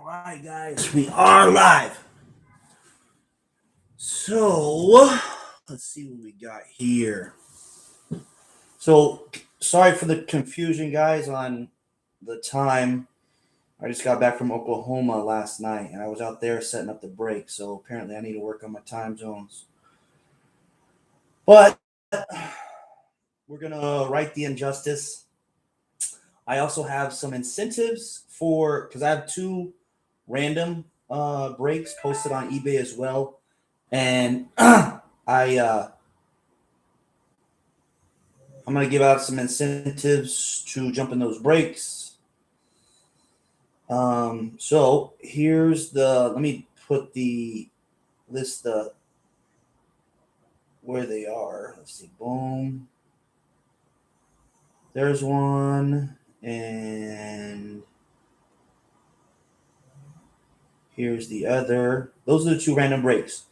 All right, guys, we are live. So, let's see what we got here. So, sorry for the confusion, guys, on the time. I just got back from Oklahoma last night, and I was out there setting up the break. So, apparently, I need to work on my time zones. But we're going to right the injustice. I also have some incentives because I have two random breaks posted on eBay as well. And I'm going to give out some incentives to jump in those breaks. So here's let me put the list where they are. Let's see. Boom. There's one. And here's the other. Those are the two random breaks.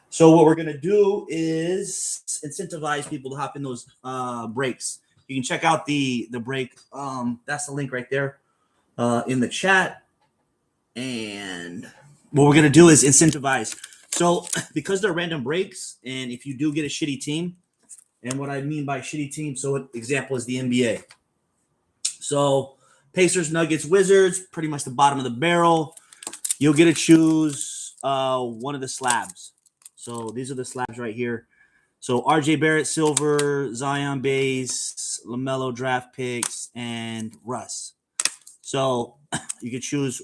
So what we're going to do is incentivize people to hop in those breaks. You can check out the break. That's the link right there in the chat. And what we're going to do is incentivize. So because they're random breaks, and if you do get a shitty team, and what I mean by shitty team, so an example is the NBA. So Pacers, Nuggets, Wizards, pretty much the bottom of the barrel. You'll get to choose one of the slabs. So these are the slabs right here. So RJ Barrett, Silver, Zion base, LaMelo draft picks, and Russ. So you can choose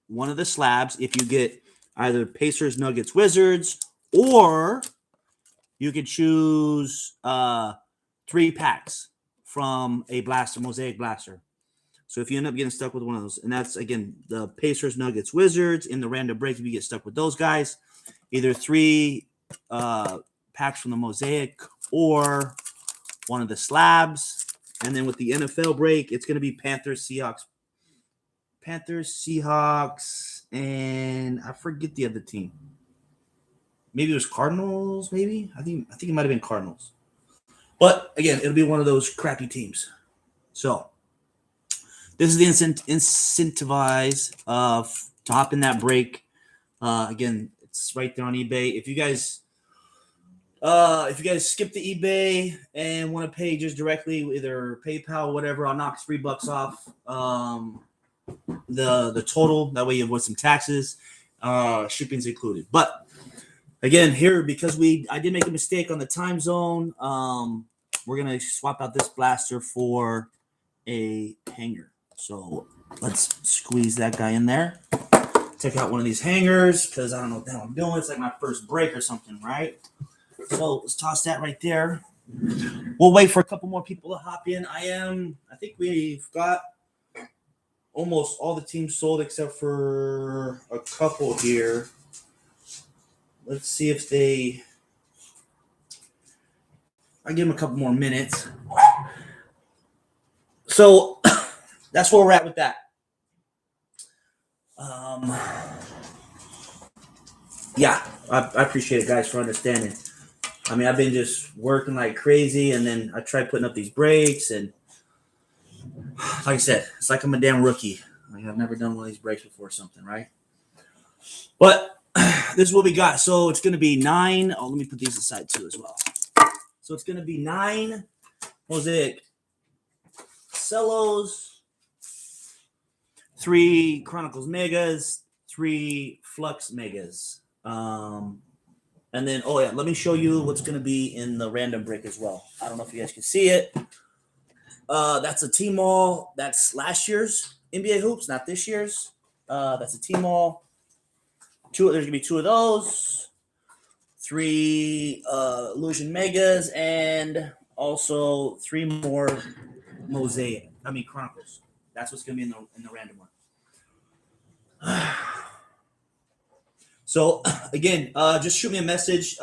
one of the slabs if you get either Pacers, Nuggets, Wizards, or you could choose 3 packs from a blaster, Mosaic blaster. So if you end up getting stuck with one of those, and that's, again, the Pacers, Nuggets, Wizards, in the random break, if you get stuck with those guys, either 3 packs from the Mosaic or one of the slabs. And then with the NFL break, it's going to be Panthers, Seahawks, and I forget the other team. Maybe it was Cardinals, maybe? I think it might have been Cardinals. But, again, it'll be one of those crappy teams. So this is the incentivize to hop in that break. Again, it's right there on eBay. If you guys skip the eBay and want to pay just directly, either PayPal or whatever, I'll knock $3 off the total. That way you avoid some taxes. Shipping's included. But again, here, because I did make a mistake on the time zone, we're gonna swap out this blaster for a hanger. So let's squeeze that guy in there. Take out one of these hangers because I don't know what the hell I'm doing. It's like my first break or something, right? So let's toss that right there. We'll wait for a couple more people to hop in. I think we've got almost all the teams sold except for a couple here. Let's see if I'll give them a couple more minutes. So that's where we're at with that. Yeah, I appreciate it, guys, for understanding. I mean, I've been just working like crazy, and then I tried putting up these breaks, and like I said, it's like I'm a damn rookie. Like, I've never done one of these breaks before or something, right? But this is what we got. So it's going to be 9. Oh, let me put these aside too as well. So it's going to be 9 Mosaic Cellos, 3 Chronicles Megas, 3 Flux Megas. And then, let me show you what's going to be in the random break as well. I don't know if you guys can see it. That's a team all. That's last year's NBA hoops, not this year's. That's a team all. There's going to be 2 of those. 3 Illusion Megas, and also 3 more Chronicles. That's what's going to be in the random one. So, again, just shoot me a message.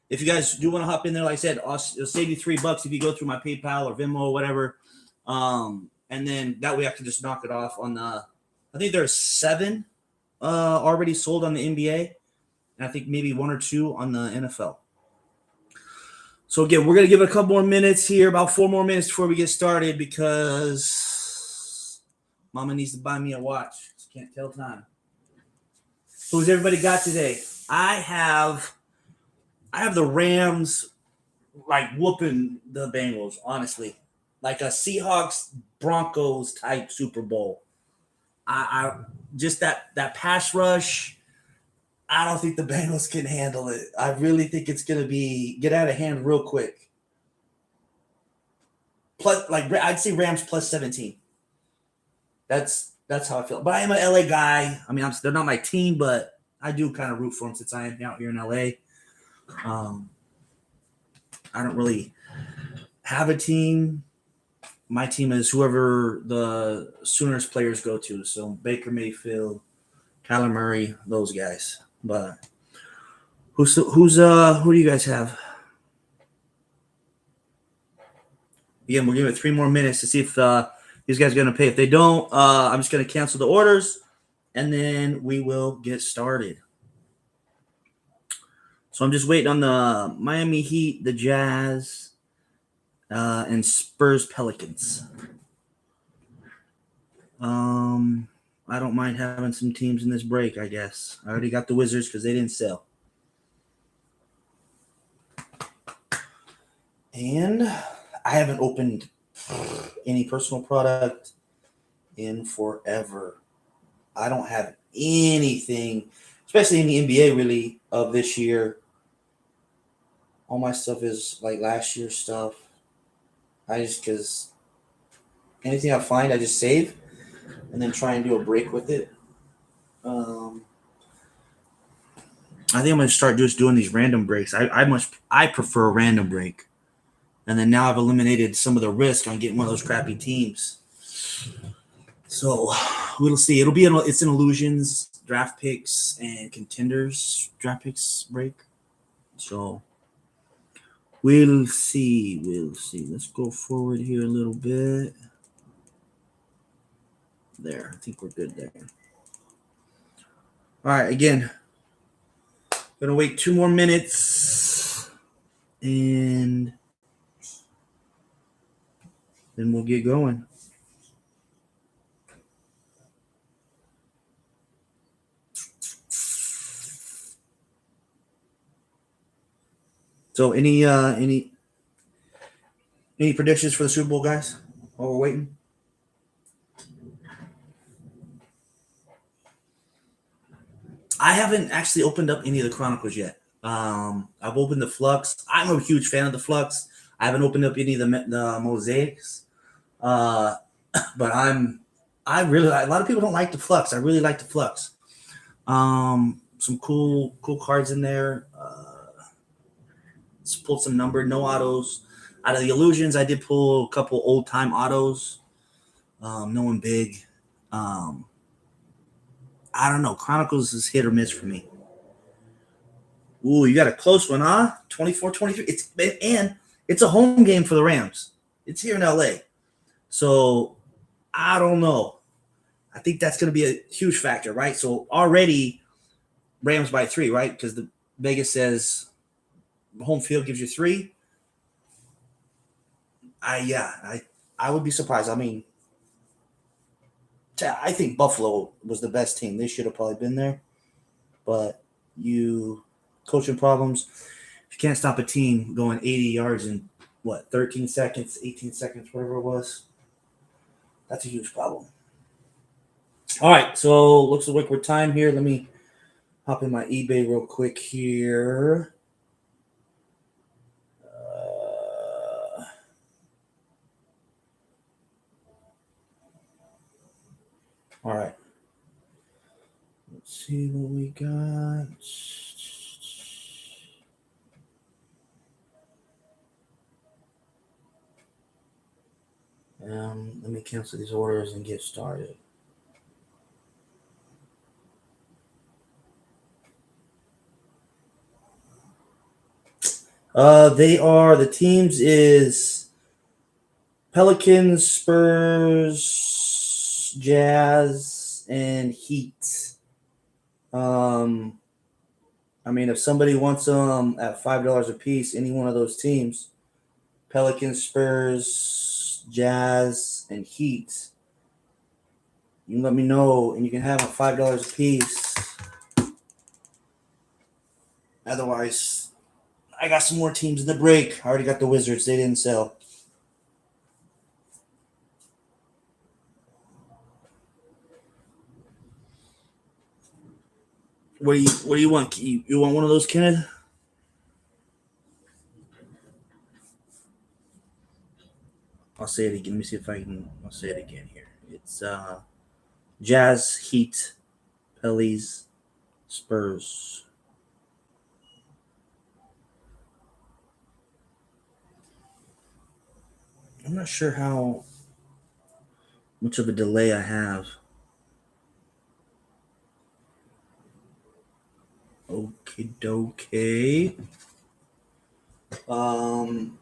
If you guys do want to hop in there, like I said, it'll save you $3 if you go through my PayPal or Venmo or whatever. And then that way I can just knock it off on I think there's 7 already sold on the NBA. And I think maybe 1 or 2 on the NFL. So, again, we're going to give it a couple more minutes here, about 4 more minutes before we get started, because Mama needs to buy me a watch. Can't tell time. Who's everybody got today? I have the Rams like whooping the Bengals, honestly. Like a Seahawks Broncos type Super Bowl. I just that pass rush. I don't think the Bengals can handle it. I really think it's gonna get out of hand real quick. Plus, like I'd say Rams plus 17. That's how I feel. But I am an LA guy. I mean, they're not my team, but I do kind of root for them since I am out here in LA. I don't really have a team. My team is whoever the Sooners players go to. So Baker Mayfield, Kyler Murray, those guys. But who do you guys have? Again, we'll give it 3 more minutes to see if these guys are going to pay. If they don't, I'm just going to cancel the orders, and then we will get started. So I'm just waiting on the Miami Heat, the Jazz, and Spurs Pelicans. I don't mind having some teams in this break, I guess. I already got the Wizards because they didn't sell. And I haven't opened any personal product in forever. I don't have anything, especially in the NBA, really, of this year. All my stuff is like last year's stuff. Because anything I find, I just save and then try and do a break with it. I think I'm going to start just doing these random breaks. I prefer a random break. And then now I've eliminated some of the risk on getting one of those crappy teams. So we'll see. It's an illusions, draft picks, and contenders draft picks break. So we'll see. Let's go forward here a little bit. There. I think we're good there. All right. Again, going to wait 2 more minutes. And then we'll get going. So any predictions for the Super Bowl, guys? While we're waiting. I haven't actually opened up any of the Chronicles yet. I've opened the Flux. I'm a huge fan of the Flux. I haven't opened up any of the Mosaics. But a lot of people don't like the Flux. I really like the Flux. Some cool cards in there. Pulled some numbered, no autos. Out of the illusions, I did pull a couple old time autos. No one big. I don't know. Chronicles is hit or miss for me. Ooh, you got a close one, huh? 24-23. It's a home game for the Rams. It's here in LA. So I don't know. I think that's going to be a huge factor, right? So already Rams by 3, right? Because the Vegas says home field gives you 3. I would be surprised. I mean, I think Buffalo was the best team. They should have probably been there. But coaching problems. You can't stop a team going 80 yards in 13 seconds, 18 seconds, whatever it was. That's a huge problem. All right, so looks like we're time here. Let me hop in my eBay real quick here. All right. Let's see what we got. Let me cancel these orders and get started. The teams is Pelicans, Spurs, Jazz, and Heat. I mean, if somebody wants them at $5 a piece, any one of those teams, Pelicans, Spurs, Jazz, and Heat, you let me know, and you can have them $5 a piece. Otherwise, I got some more teams in the break. I already got the Wizards. They didn't sell. What do you want? You want one of those, Kenneth? I'll say it again. Let me see if I can. I'll say it again here. It's Jazz, Heat, Pellies, Spurs. I'm not sure how much of a delay I have. Okay, dokie. Um,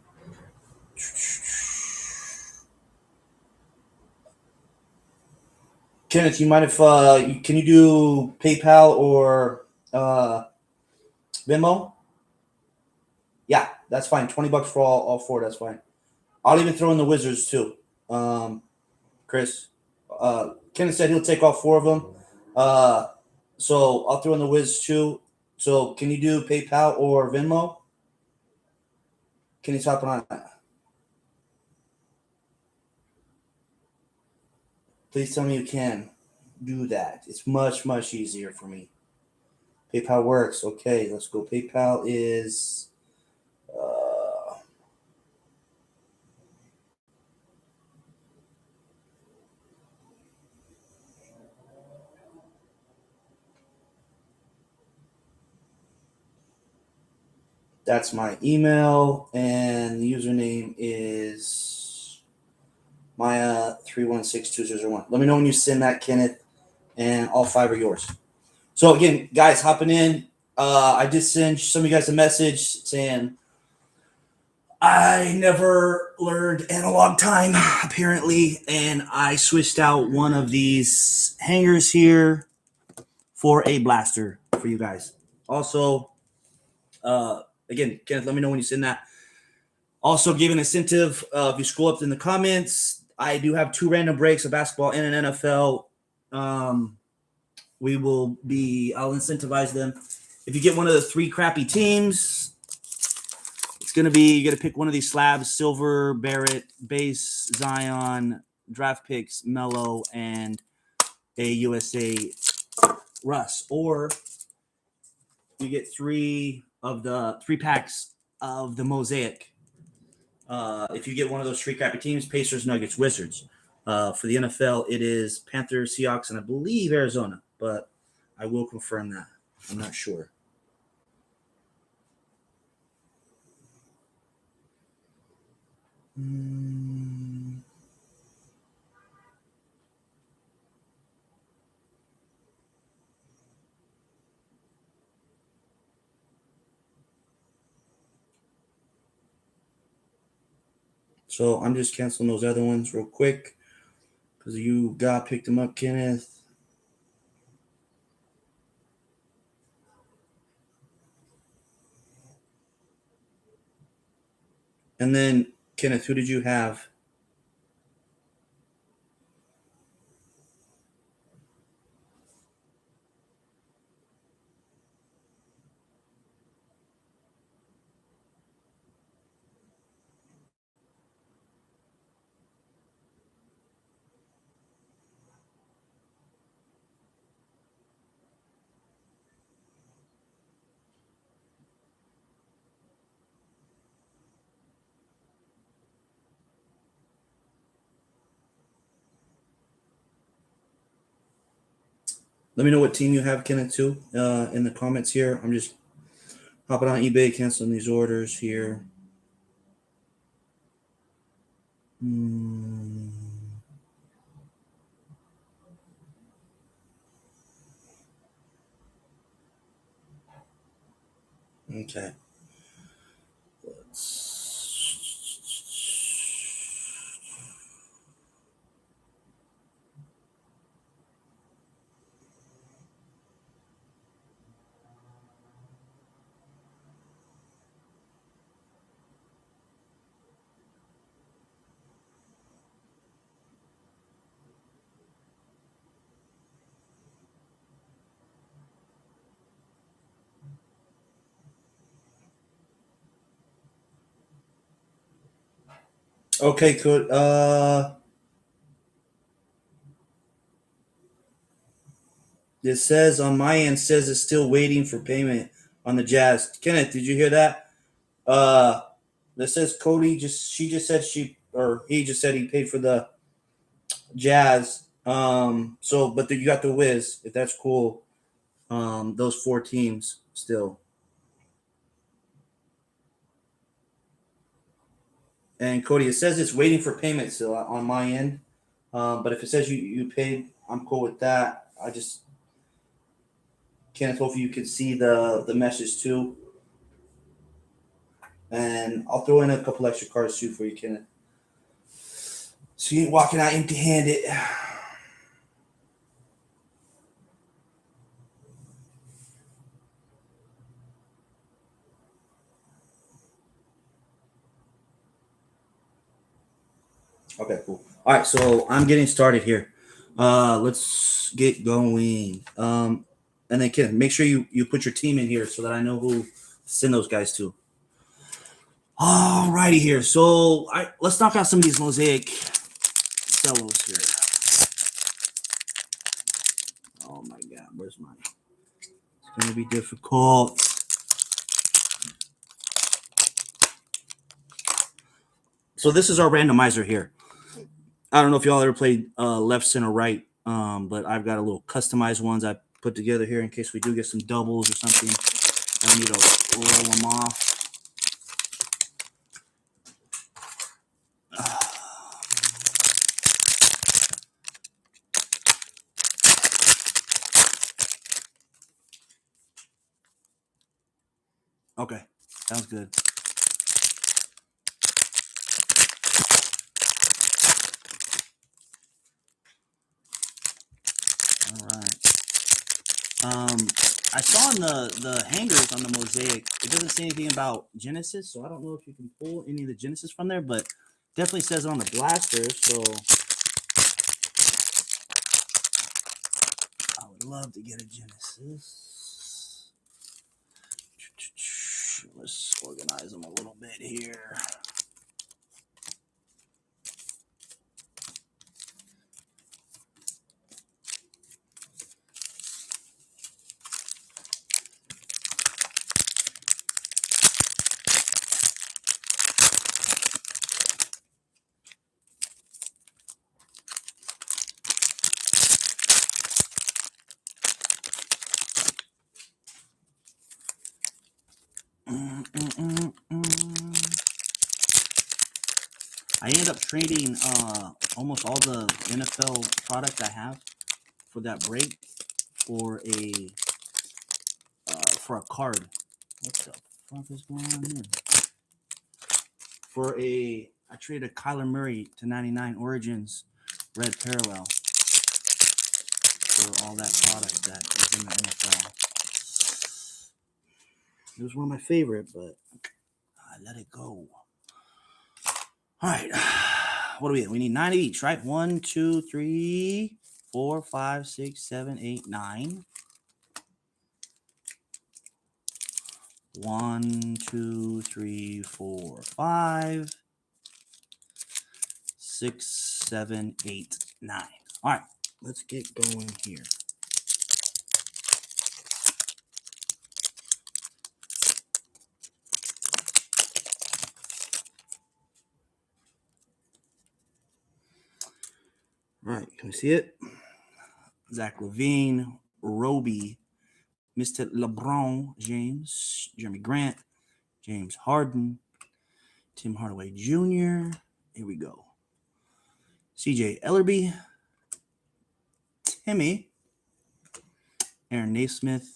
Kenneth, you mind if can you do PayPal or Venmo? Yeah, that's fine. $20 for all four. That's fine. I'll even throw in the Wizards too. Chris, Kenneth said he'll take all four of them. Uh, so I'll throw in the Wiz too. So can you do PayPal or Venmo? Can you top it on that? Please tell me you can do that. It's much easier for me. PayPal works. Okay, let's go. PayPal is that's my email, and the username is Maya316201. Let me know when you send that, Kenneth, and all five are yours. So again, guys, hopping in. I did send some of you guys a message saying I never learned analog time, apparently, and I switched out one of these hangers here for a blaster for you guys. Also, again, Kenneth, let me know when you send that. Also, give an incentive. If you scroll up in the comments, I do have 2 random breaks of basketball and an NFL. I'll incentivize them. If you get one of the 3 crappy teams, it's going to be, you're going to pick one of these slabs: Silver, Barrett, Base, Zion, draft picks, Mello, and a USA Russ. Or you get 3 packs of the Mosaic. If you get one of those 3 crappy teams: Pacers, Nuggets, Wizards. For the NFL, it is Panthers, Seahawks, and I believe Arizona, but I will confirm that. I'm not sure. So I'm just canceling those other ones real quick because you picked them up, Kenneth. And then, Kenneth, who did you have? Let me know what team you have, Kenneth, too, in the comments here. I'm just hopping on eBay, canceling these orders here. Okay. Okay, good. It says on my end says it's still waiting for payment on the Jazz. Kenneth, did you hear that? That says Cody just said he just said he paid for the Jazz. So but you got the Wiz, if that's cool. Those four teams still. And Cody, it says it's waiting for payment still on my end. But if it says you paid, I'm cool with that. I just Kenneth, hopefully you can see the message too. And I'll throw in a couple extra cards too for you, Kenneth. So you ain't walking out empty handed. Okay, cool. All right, so I'm getting started here. Let's get going. And then Kenneth, make sure you put your team in here so that I know who to send those guys to. All righty here. So let's knock out some of these Mosaic cellos here. Oh my God, where's mine? It's gonna be difficult. So this is our randomizer here. I don't know if y'all ever played left, center, right, but I've got a little customized ones I put together here in case we do get some doubles or something. I need to roll them off. Okay, sounds good. All right. I saw in the hangers on the Mosaic, it doesn't say anything about Genesis, so I don't know if you can pull any of the Genesis from there, but definitely says it on the blaster, so I would love to get a Genesis. Let's organize them a little bit here. I ended up trading almost all the NFL product I have for that break for a card. What the fuck is going on here? I traded a Kyler Murray /99 Origins red parallel for all that product that is in the NFL. It was one of my favorite, but I let it go. All right. What do we have? We need 9 of each, right? 1, 2, 3, 4, 5, 6, 7, 8, 9. 1, 2, 3, 4, 5, 6, 7, 8, 9. All right, let's get going here. All right, can we see it? Zach Levine, Roby, Mr. LeBron James, Jeremy Grant, James Harden, Tim Hardaway Jr. Here we go. CJ Ellerby, Timmy, Aaron Naismith,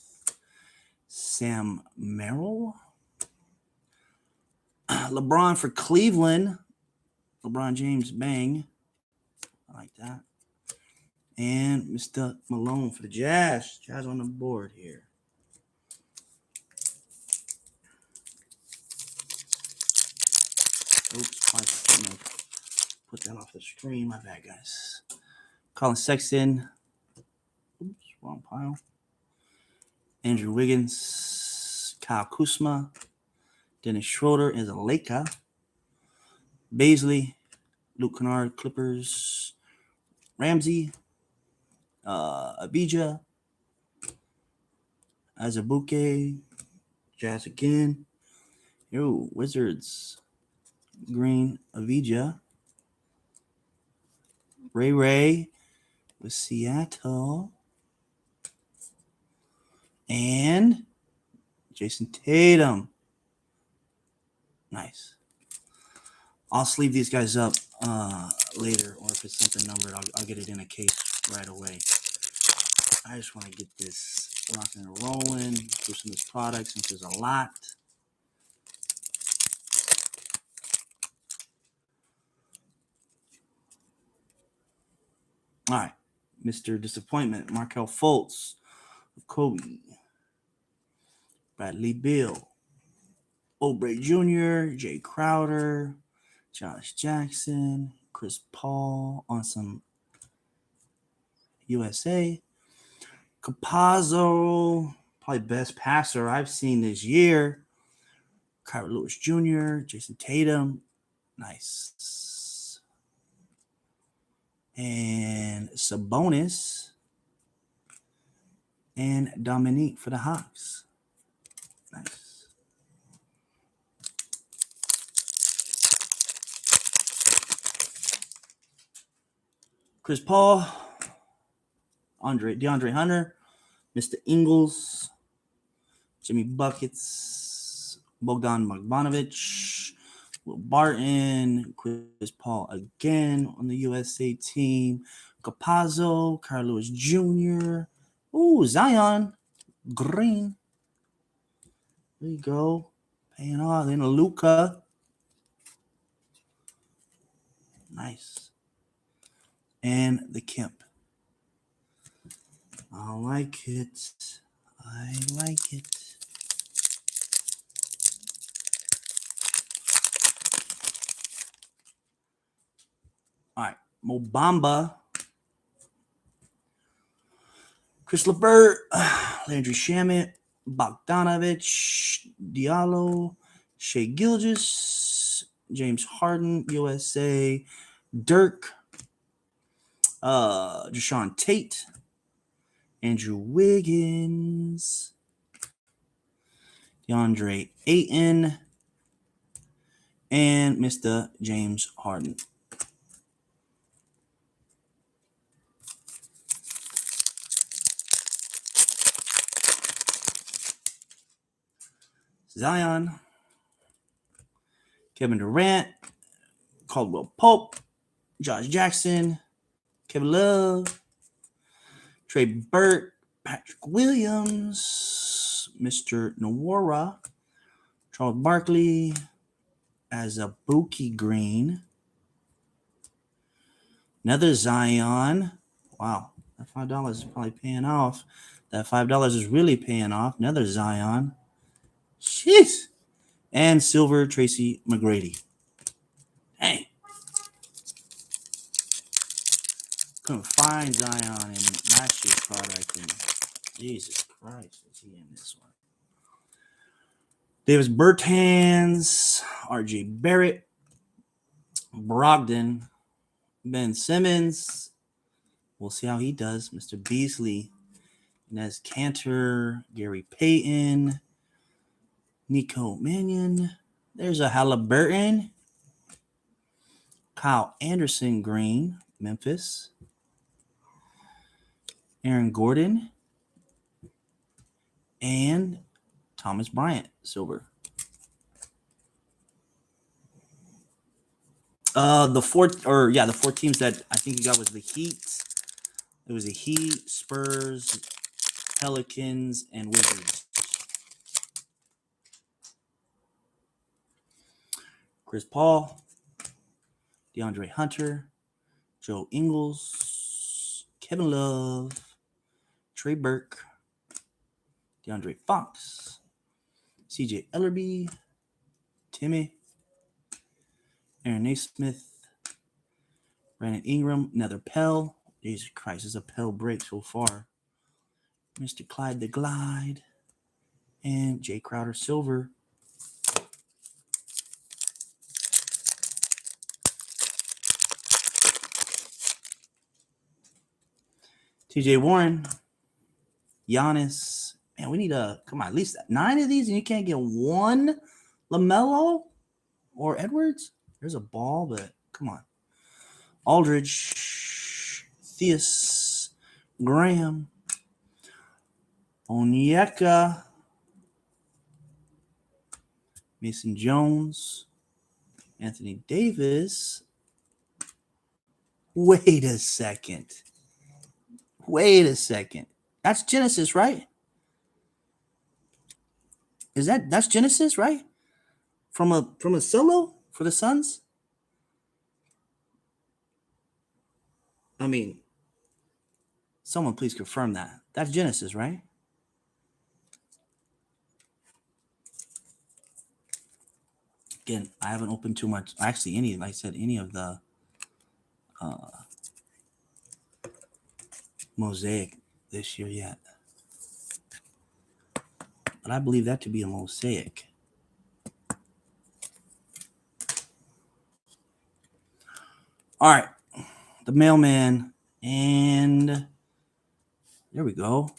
Sam Merrill, LeBron for Cleveland, LeBron James Bang. I like that. And Mr. Malone for the Jazz. Jazz on the board here. Oops, I put that off the screen. My bad, guys. Colin Sexton. Oops, wrong pile. Andrew Wiggins. Kyle Kuzma. Dennis Schroeder is a Laker. Baisley. Luke Kennard, Clippers, Ramsey, Abijah, Azubuike, Jazz again. Yo, Wizards, Green, Avija, Ray with Seattle, and Jason Tatum. Nice. I'll sleeve these guys up later, or if it's something numbered, I'll get it in a case right away. I just want to get this rocking and rolling through some of this product since there's a lot. All right, Mr. Disappointment, Markelle Fultz, Kobe, Bradley Beal, Oubre Jr., Jay Crowder, Josh Jackson, Chris Paul on some USA, Capazzo, probably best passer I've seen this year, Kyrie Lewis Jr., Jason Tatum, nice, and Sabonis, and Dominique for the Hawks, nice. Chris Paul, DeAndre Hunter, Mr. Ingles, Jimmy Buckets, Bogdan Bogdanovic, Will Barton, Chris Paul again on the USA team, Capazzo, Carl Lewis Jr., Zion, Green. There you go. Paying off. Then Luka. Nice. And the Kemp. I like it. I like it. All right. Mobamba. Chris LeVert. Landry Shamet. Bogdanovich. Diallo. Shea Gilgeous. James Harden. USA. Dirk. Deshaun Tate. Andrew Wiggins, DeAndre Ayton, and Mr. James Harden. Zion, Kevin Durant, Caldwell Pope, Josh Jackson, Kevin Love, Trey Burke, Patrick Williams, Mr. Nwora, Charles Barkley, Azubuike Green, another Zion. Wow, that $5 is probably paying off. That $5 is really paying off. Another Zion. Jeez. And silver Tracy McGrady. Dang. Couldn't find Zion in last year's product. And Jesus Christ, is he in this one? Davis Bertans, RJ Barrett, Brogdon, Ben Simmons. We'll see how he does. Mr. Beasley, Inez Cantor, Gary Payton, Nico Mannion. There's a Halliburton. Kyle Anderson Green, Memphis. Aaron Gordon. And Thomas Bryant, silver. The four teams that I think you got was the Heat. It was the Heat, Spurs, Pelicans, and Wizards. Chris Paul, DeAndre Hunter, Joe Ingles, Kevin Love, Trey Burke, DeAndre Fox, CJ Ellerby, Timmy, Aaron Naismith, Brandon Ingram, another Pell. Jesus Christ, this is a Pell break so far. Mr. Clyde the Glide, and Jay Crowder silver. TJ Warren, Giannis. Man, we need come on, at least 9 of these, and you can't get one LaMelo or Edwards. There's a ball, but come on. Aldridge, Theus, Graham, Onyeka, Mason Jones, Anthony Davis. Wait a second. That's Genesis, right? That's Genesis, right? From a solo for the Suns? I mean, someone please confirm that. That's Genesis, right? Again, I haven't opened too much. Actually, any of the Mosaic this year yet. But I believe that to be a Mosaic. All right. The mailman. And there we go.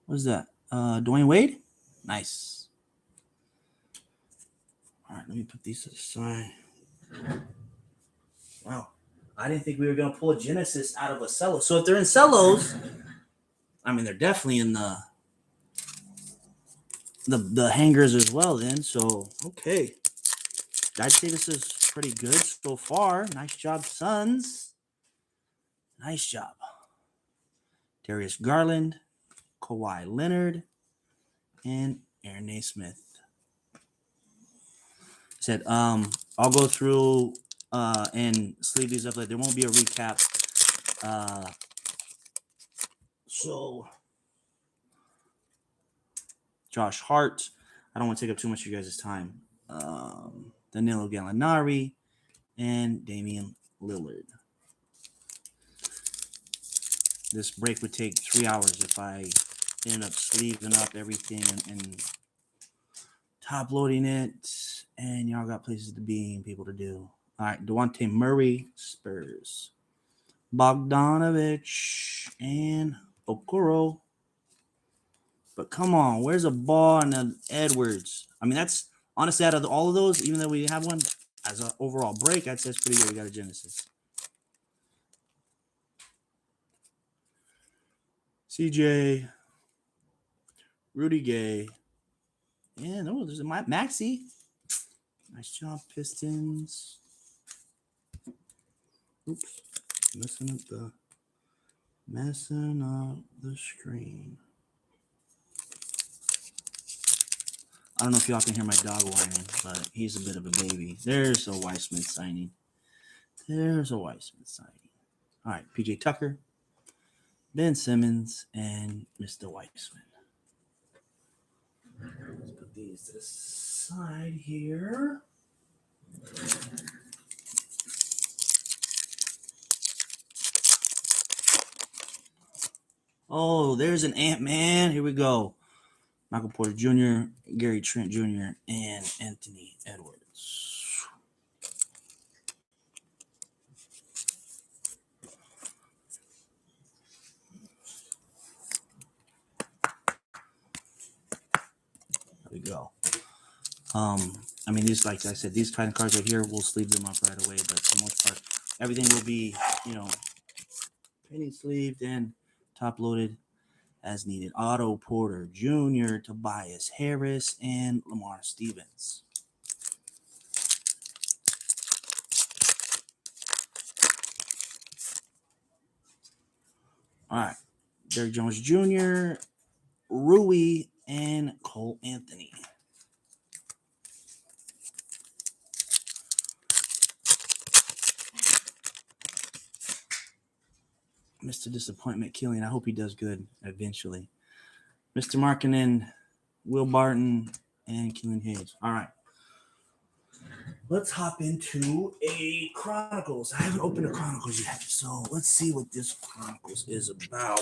What is that? Dwayne Wade? Nice. All right, let me put these to the side. Wow. I didn't think we were going to pull a Genesis out of a cello. So if they're in cellos, I mean, they're definitely in the hangers as well then. So, okay. I'd say this is pretty good so far. Nice job, Suns. Nice job. Darius Garland, Kawhi Leonard, and Aaron Nesmith. Said, I'll go through and sleeve these up. Like there won't be a recap. So Josh Hart. I don't want to take up too much of you guys' time. Danilo Gallinari and Damian Lillard. This break would take 3 hours if I ended up sleeving up everything and top loading it. And y'all got places to be and people to do. All right, DeJounte Murray, Spurs. Bogdanovich and Okoro. But come on, where's a ball and an Edwards? I mean, that's honestly out of all of those, even though we have one as an overall break, I'd say it's pretty good. We got a Genesis. CJ, Rudy Gay, and there's a Maxi. Nice job, Pistons. Oops, messing up the screen. I don't know if y'all can hear my dog whining, but he's a bit of a baby. There's a Weissman signing. All right, PJ Tucker, Ben Simmons, and Mr. Weissman. Let's put these to the side here. Oh, there's an Ant-Man. Here we go. Michael Porter Jr., Gary Trent Jr., and Anthony Edwards. There we go. I mean, these, like I said, these kind of cards right here, we'll sleeve them up right away. But for the most part, everything will be, penny sleeved and top loaded as needed. Otto Porter Jr., Tobias Harris, and Lamar Stevens. All right. Derrick Jones Jr., Rui, and Cole Anthony. Mr. Disappointment Killian. I hope he does good eventually. Mr. Markkinen, Will Barton, and Killian Hayes. All right. Let's hop into a Chronicles. I haven't opened a Chronicles yet, so let's see what this Chronicles is about.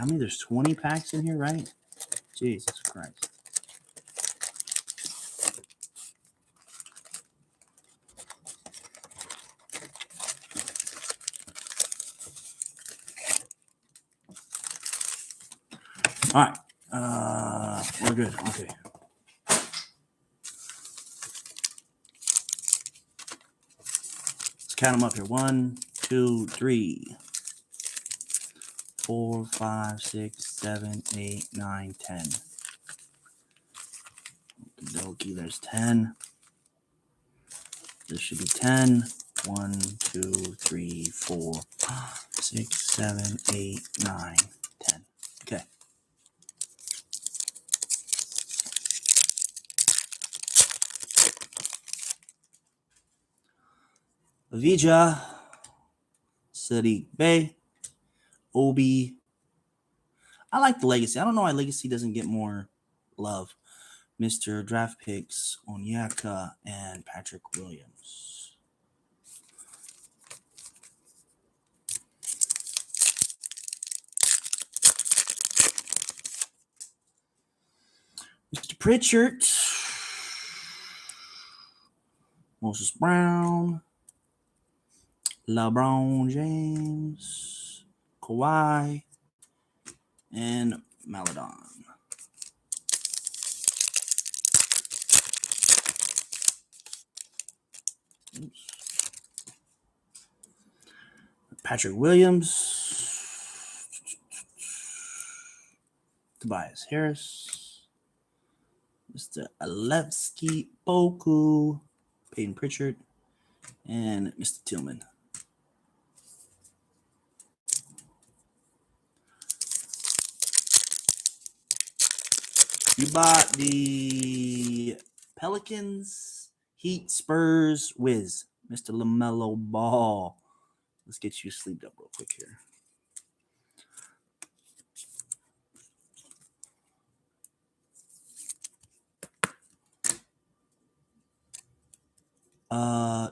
mean, there's 20 packs in here, right? Jesus Christ. All right. We're good. Okay. Let's count them up here. 1, 2, 3, 4, 5, 6, 7, 8, 9, 10. Okey-dokey, there's 10. This should be 10. 1, 2, 3, 4, 6, 7, 8, 9, 10. Okay. Avija, Sadiq Bey, Obi. I like the Legacy. I don't know why Legacy doesn't get more love. Mr. Draft Picks, Onyeka, and Patrick Williams. Mr. Pritchard, Moses Brown, LeBron James, Kawhi, and Maladon. Oops. Patrick Williams, Tobias Harris, Mr. Alevsky Boku, Peyton Pritchard, and Mr. Tillman. You bought the Pelicans, Heat, Spurs, Wiz, Mr. LaMelo Ball. Let's get you sleeped up real quick here.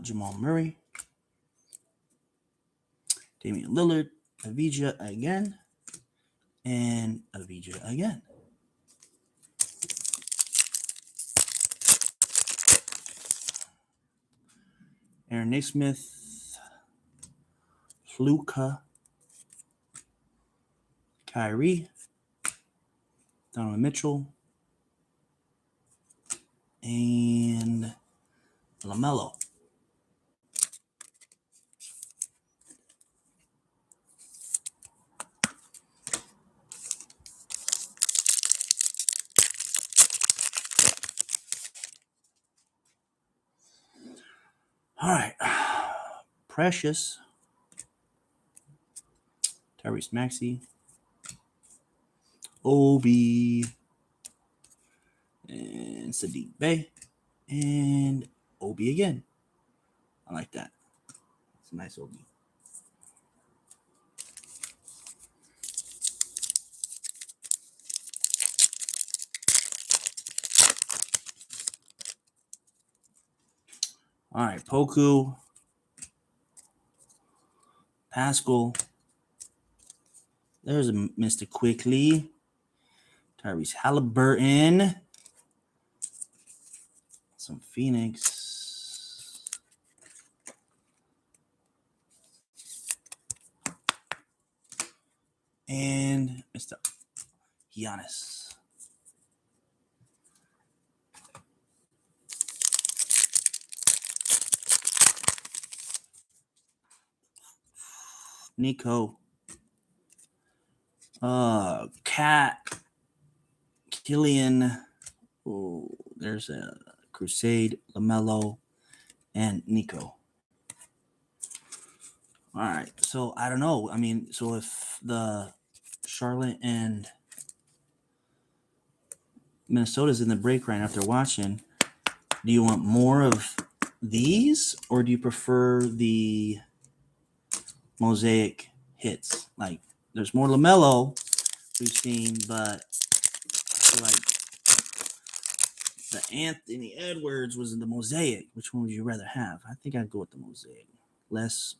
Jamal Murray, Damian Lillard, Avija again, and Avija again. Aaron Naismith, Luka, Kyrie, Donovan Mitchell, and LaMelo. All right. Precious, Tyrese Maxey, Obi, and Sadiq Bey, and Obi again. I like that. It's a nice Obi. All right, Poku, Pascal. There's a Mr. Quickly. Tyrese Halliburton. Some Phoenix. And Mr. Giannis. Nico. Cat. Killian. Oh, there's a Crusade, LaMelo, and Nico. All right. So I don't know. I mean, so if the Charlotte and Minnesota's in the break right after watching, do you want more of these or do you prefer the Mosaic hits? Like, there's more LaMelo we've seen, but I feel like the Anthony Edwards was in the Mosaic. Which one would you rather have? I think I'd go with the Mosaic. Less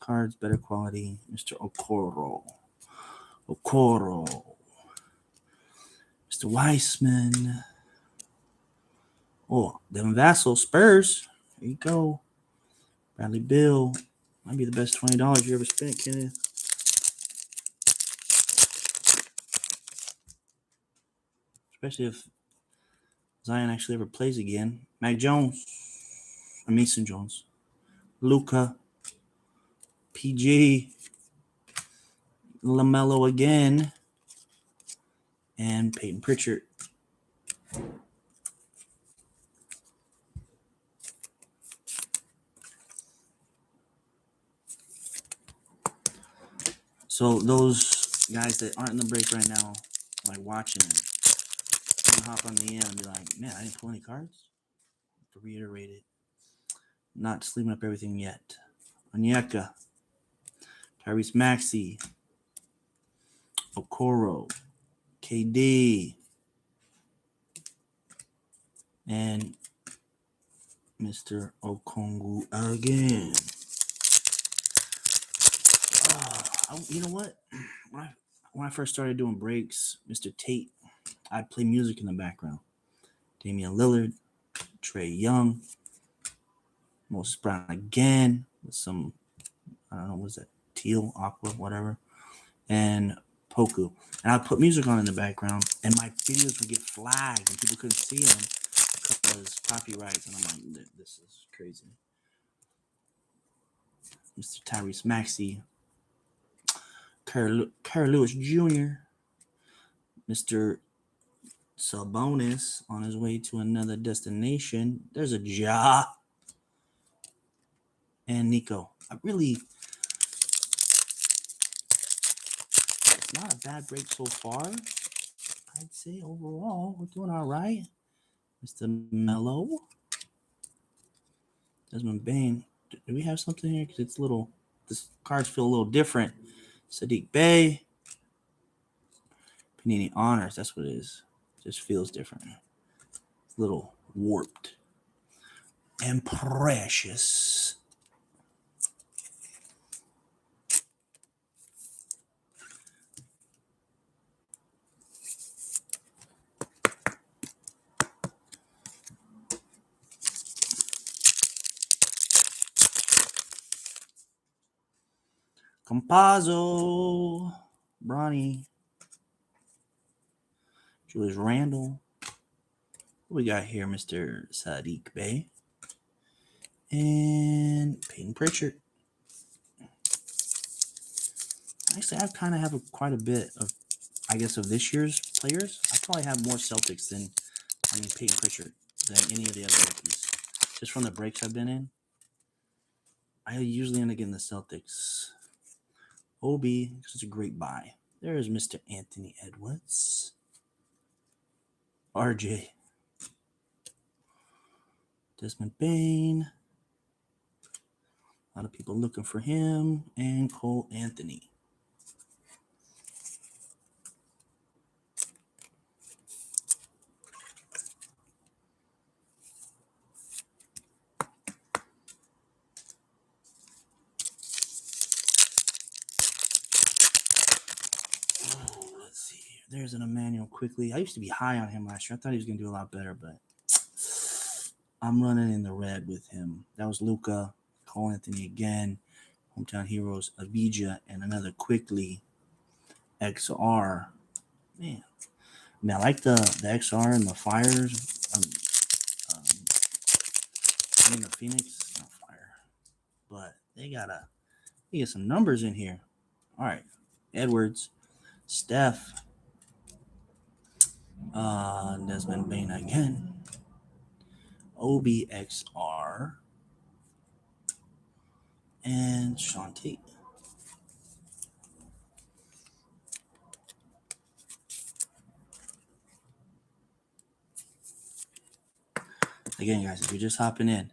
cards, better quality. Mr. Okoro. Mr. Weissman. Oh, Devin Vassell, Spurs. There you go. Bradley Beal. Might be the best $20 you ever spent, Kenneth. Especially if Zion actually ever plays again. Mac Jones. Mason Jones. Luka. PG. LaMelo again. And Peyton Pritchard. So those guys that aren't in the break right now, like watching it, I'm gonna hop on the end and be like, man, I didn't pull any cards. To reiterate it, not sleeping up everything yet. Onyeka, Tyrese Maxey, Okoro, KD, and Mr. Okongwu again. You know what? When I first started doing breaks, Mr. Tate, I'd play music in the background. Damian Lillard, Trae Young, Moses Brown again with some, I don't know, what was that? Teal, Aqua, whatever. And Poku. And I'd put music on in the background, and my videos would get flagged, and people couldn't see them because copyrights. And I'm like, this is crazy. Mr. Tyrese Maxey, Kerr Lewis Jr., Mr. Sabonis on his way to another destination. There's a Ja. And Nico. It's not a bad break so far. I'd say overall, we're doing all right. Mr. Mello. Desmond Bain. Do we have something here? Because this cards feel a little different. Sadiq Bey. Panini Honors. That's what it is. Just feels different. It's a little warped. And Precious. Compazzo. Bronny. Julius Randle. What we got here, Mr. Sadiq Bey. And Peyton Pritchard. Actually, I kind of have quite a bit of, I guess, of this year's players. I probably have more Celtics than, Peyton Pritchard than any of the other rookies. Just from the breaks I've been in. I usually end up getting the Celtics. OB, because it's a great buy. There's Mr. Anthony Edwards. RJ. Desmond Bain. A lot of people looking for him. And Cole Anthony. There's an Emmanuel quickly. I used to be high on him last year. I thought he was going to do a lot better, but I'm running in the red with him. That was Luka, Cole Anthony again, Hometown Heroes, Avija, and another quickly XR. Man, I like the XR and the Fires. The Phoenix, not Fire, but they get some numbers in here. All right, Edwards, Steph. Desmond Bain again. OBXR. And Sean Tate. Again, guys, if you're just hopping in,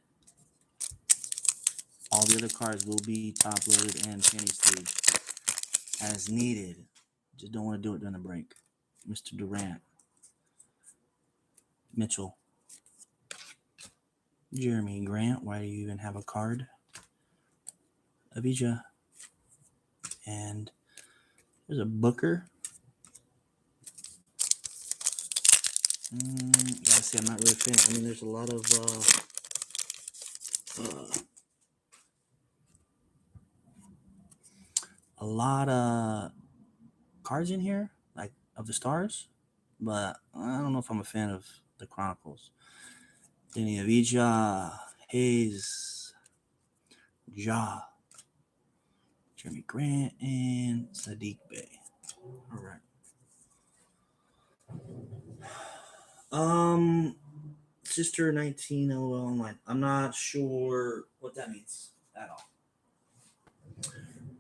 all the other cards will be top loaded and penny sleeve as needed. Just don't want to do it during the break. Mr. Durant. Mitchell. Jeremy Grant. Why do you even have a card? Avija. And There's a Booker. Gotta say, I'm not really a fan. I mean, there's a lot of cards in here, like of the stars, but I don't know if I'm a fan of the Chronicles. Denny Avija, Hayes, Ja, Jeremy Grant, and Sadiq Bey. All right. Sister 19 LOL online. I'm not sure what that means at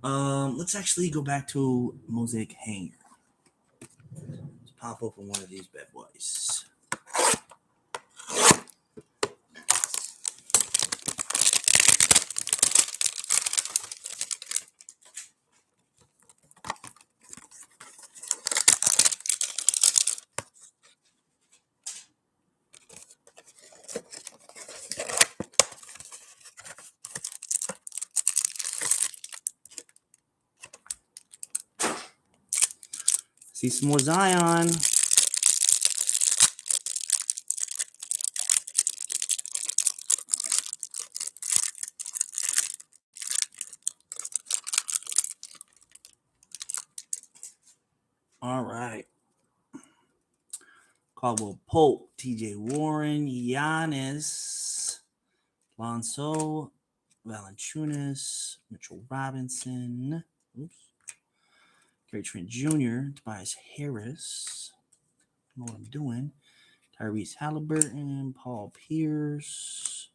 all. Let's actually go back to Mosaic Hanger. Let's pop open one of these bad boys. See some more Zion. All right. Caldwell Pope, TJ Warren, Giannis, Lonzo, Valanciunas, Mitchell Robinson, Gary Trent Jr., Tobias Harris. I know what I'm doing. Tyrese Halliburton, Paul Pierce,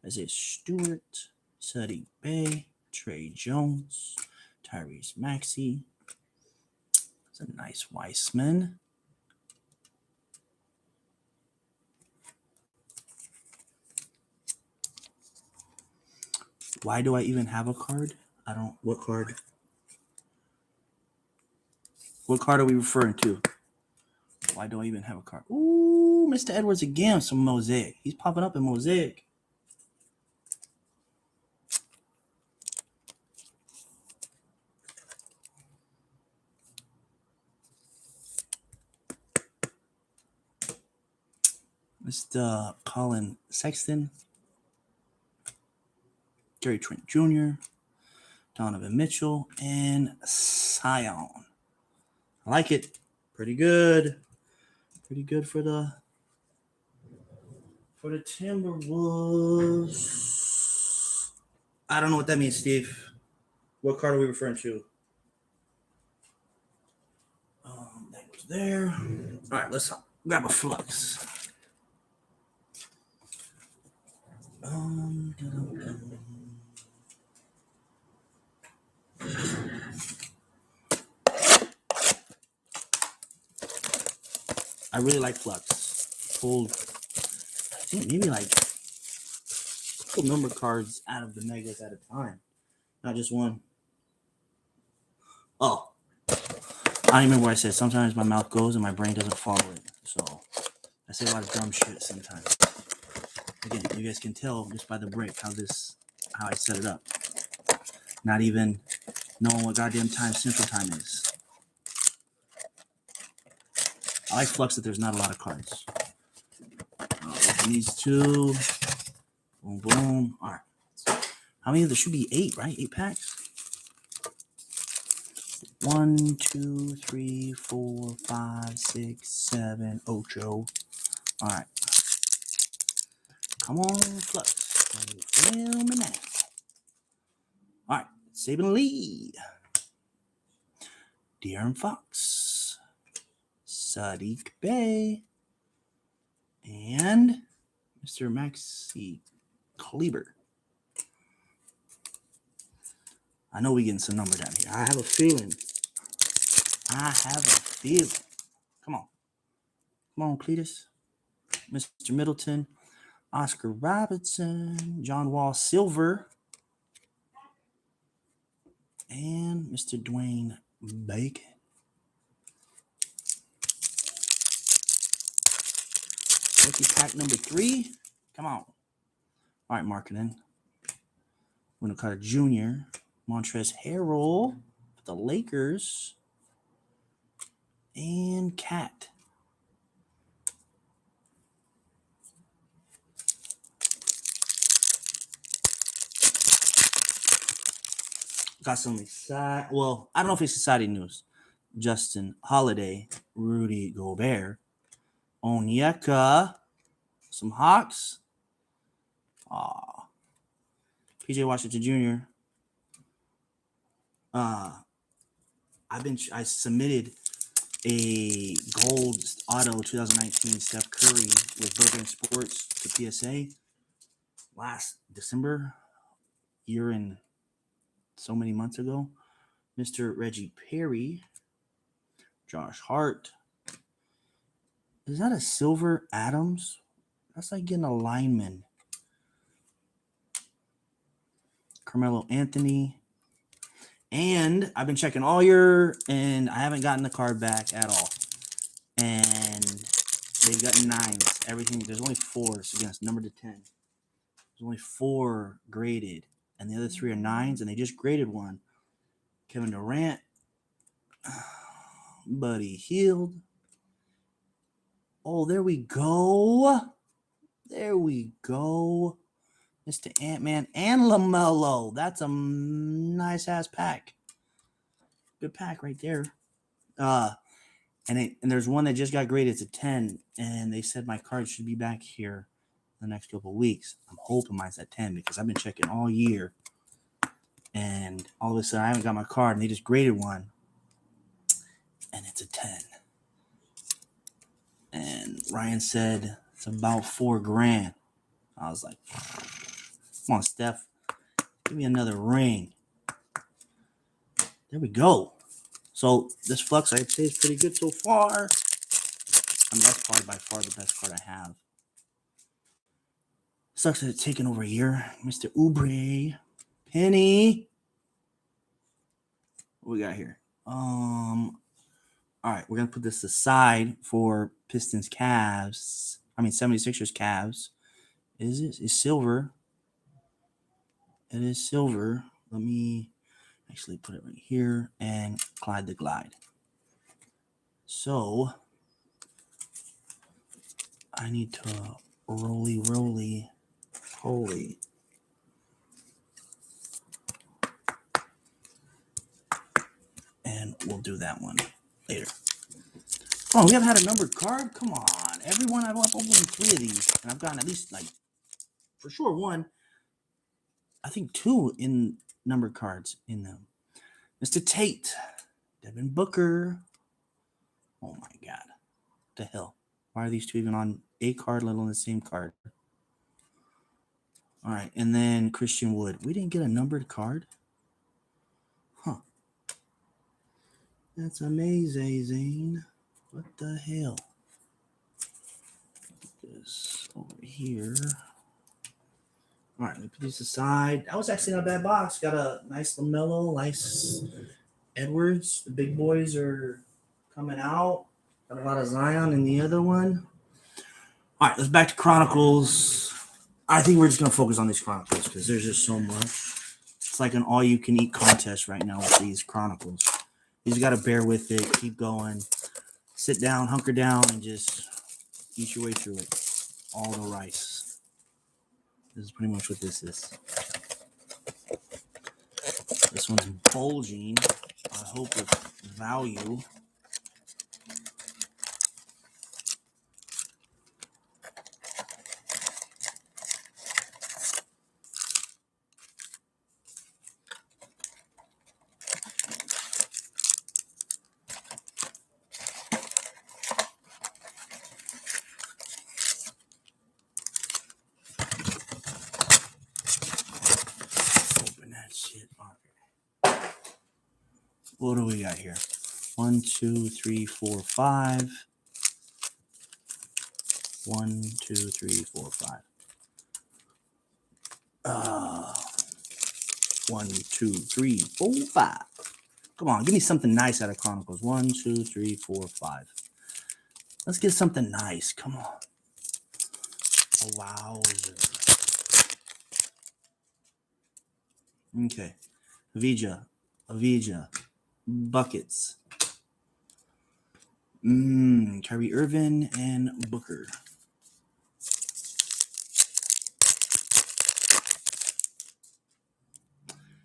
Isaiah Stewart, Sadiq Bey, Trey Jones, Tyrese Maxey. That's a nice Weissman. Why do I even have a card? What card? What card are we referring to? Why do I even have a card? Ooh, Mr. Edwards again, some Mosaic. He's popping up in Mosaic. Mr. Colin Sexton, Gary Trent Jr., Donovan Mitchell, and Sion. I like it. Pretty good. Pretty good for the Timberwolves. I don't know what that means, Steve. What card are we referring to? That was there. All right, let's grab a Flux. I really like Flux. Pulled, I think maybe like a couple number cards out of the megas at a time, not just one. Oh, I don't remember what I said. Sometimes my mouth goes and my brain doesn't follow it, so I say a lot of dumb shit sometimes. Again, you guys can tell just by the break how I set it up. Not even knowing what goddamn time Central Time is. I like Flux that there's not a lot of cards. Open these two. Boom, boom. All right. How many? There should be 8, right? 8 packs. 1, 2, 3, 4, 5, 6, 7, 8. All right. Come on, Flux. Feel me now. All right. Saban Lee. De'Aaron Fox. Sadiq Bey. And Mr. Maxi Kleber. I know we're getting some number down here. I have a feeling. Come on. Come on, Cletus. Mr. Middleton. Oscar Robertson. John Wall Silver. And Mr. Dwayne Bacon. Rookie pack number 3. Come on. All right, marketing. Wendell Carter Jr. Montrezl Harrell. The Lakers and Cat. Got some exciting. Well, I don't know if it's exciting news. Justin Holiday, Rudy Gobert, Onyeka, some Hawks. PJ Washington Jr. I submitted a gold auto 2019 Steph Curry with Burger Sports to PSA last December, year and so many months ago. Mr. Reggie Perry, Josh Hart. Is that a silver Adams? That's like getting a lineman. Carmelo Anthony. And I've been checking all year, and I haven't gotten the card back at all. And they've got 9s. Everything. There's only 4s against number to 10. There's only 4 graded, and the other 3 are 9s, and they just graded one. Kevin Durant, Buddy Hield. Oh, there we go. There we go. Mr. Ant-Man and LaMelo. That's a nice-ass pack. Good pack right there. And there's one that just got graded. It's a 10, and they said my card should be back here in the next couple of weeks. I'm hoping mine's at 10 because I've been checking all year, and all of a sudden I haven't got my card, and they just graded one, and it's a 10. And Ryan said it's about $4,000. I was like, come on, Steph, give me another ring. There we go. So this Flux, I'd say, is pretty good so far. I mean, that's probably by far the best card I have. Sucks that it's taken over a year. Mr. Oubre, Penny. What we got here? All right, we're gonna put this aside for Pistons, Cavs. 76ers, Cavs. Is silver. It is silver. Let me actually put it right here and Clyde the Glide. So I need to roly. And we'll do that one later. Oh, we haven't had a numbered card? Come on. Everyone, I've opened 3 of these, and I've gotten at least, for sure, 1. I think 2 in numbered cards in them. Mr. Tate, Devin Booker. Oh, my God. What the hell? Why are these 2 even on a card, let alone the same card? All right, and then Christian Wood. We didn't get a numbered card? Huh. That's amazing, Zane. What the hell? Put this over here. All right, let me put these aside. That was actually not a bad box. Got a nice LaMelo, nice Edwards. The big boys are coming out. Got a lot of Zion in the other one. All right, let's back to Chronicles. I think we're just going to focus on these Chronicles because there's just so much. It's like an all-you-can-eat contest right now with these Chronicles. You just got to bear with it, keep going, sit down, hunker down, and just eat your way through it. All the rice. This is pretty much what this is. This one's bulging, I hope with value. What do we got here? 1, 2, 3, 4, 5. 1, 2, 3, 4, 5. 1, 2, 3, 4, 5. Come on, give me something nice out of Chronicles. 1, 2, 3, 4, 5. Let's get something nice. Come on. Oh, wow. Okay. Avija. buckets. Kyrie Irving and Booker.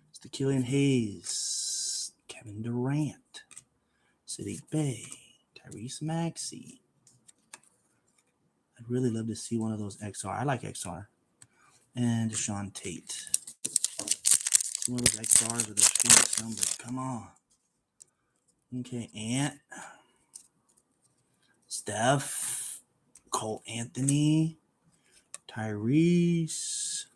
It's Killian Hayes, Kevin Durant, Sadiq Bey, Tyrese Maxey. I'd really love to see one of those XR. I like XR. And Deshaun Tate. One of those XRs with those famous numbers. Come on. Okay, Ant. Steph. Cole Anthony. Tyrese.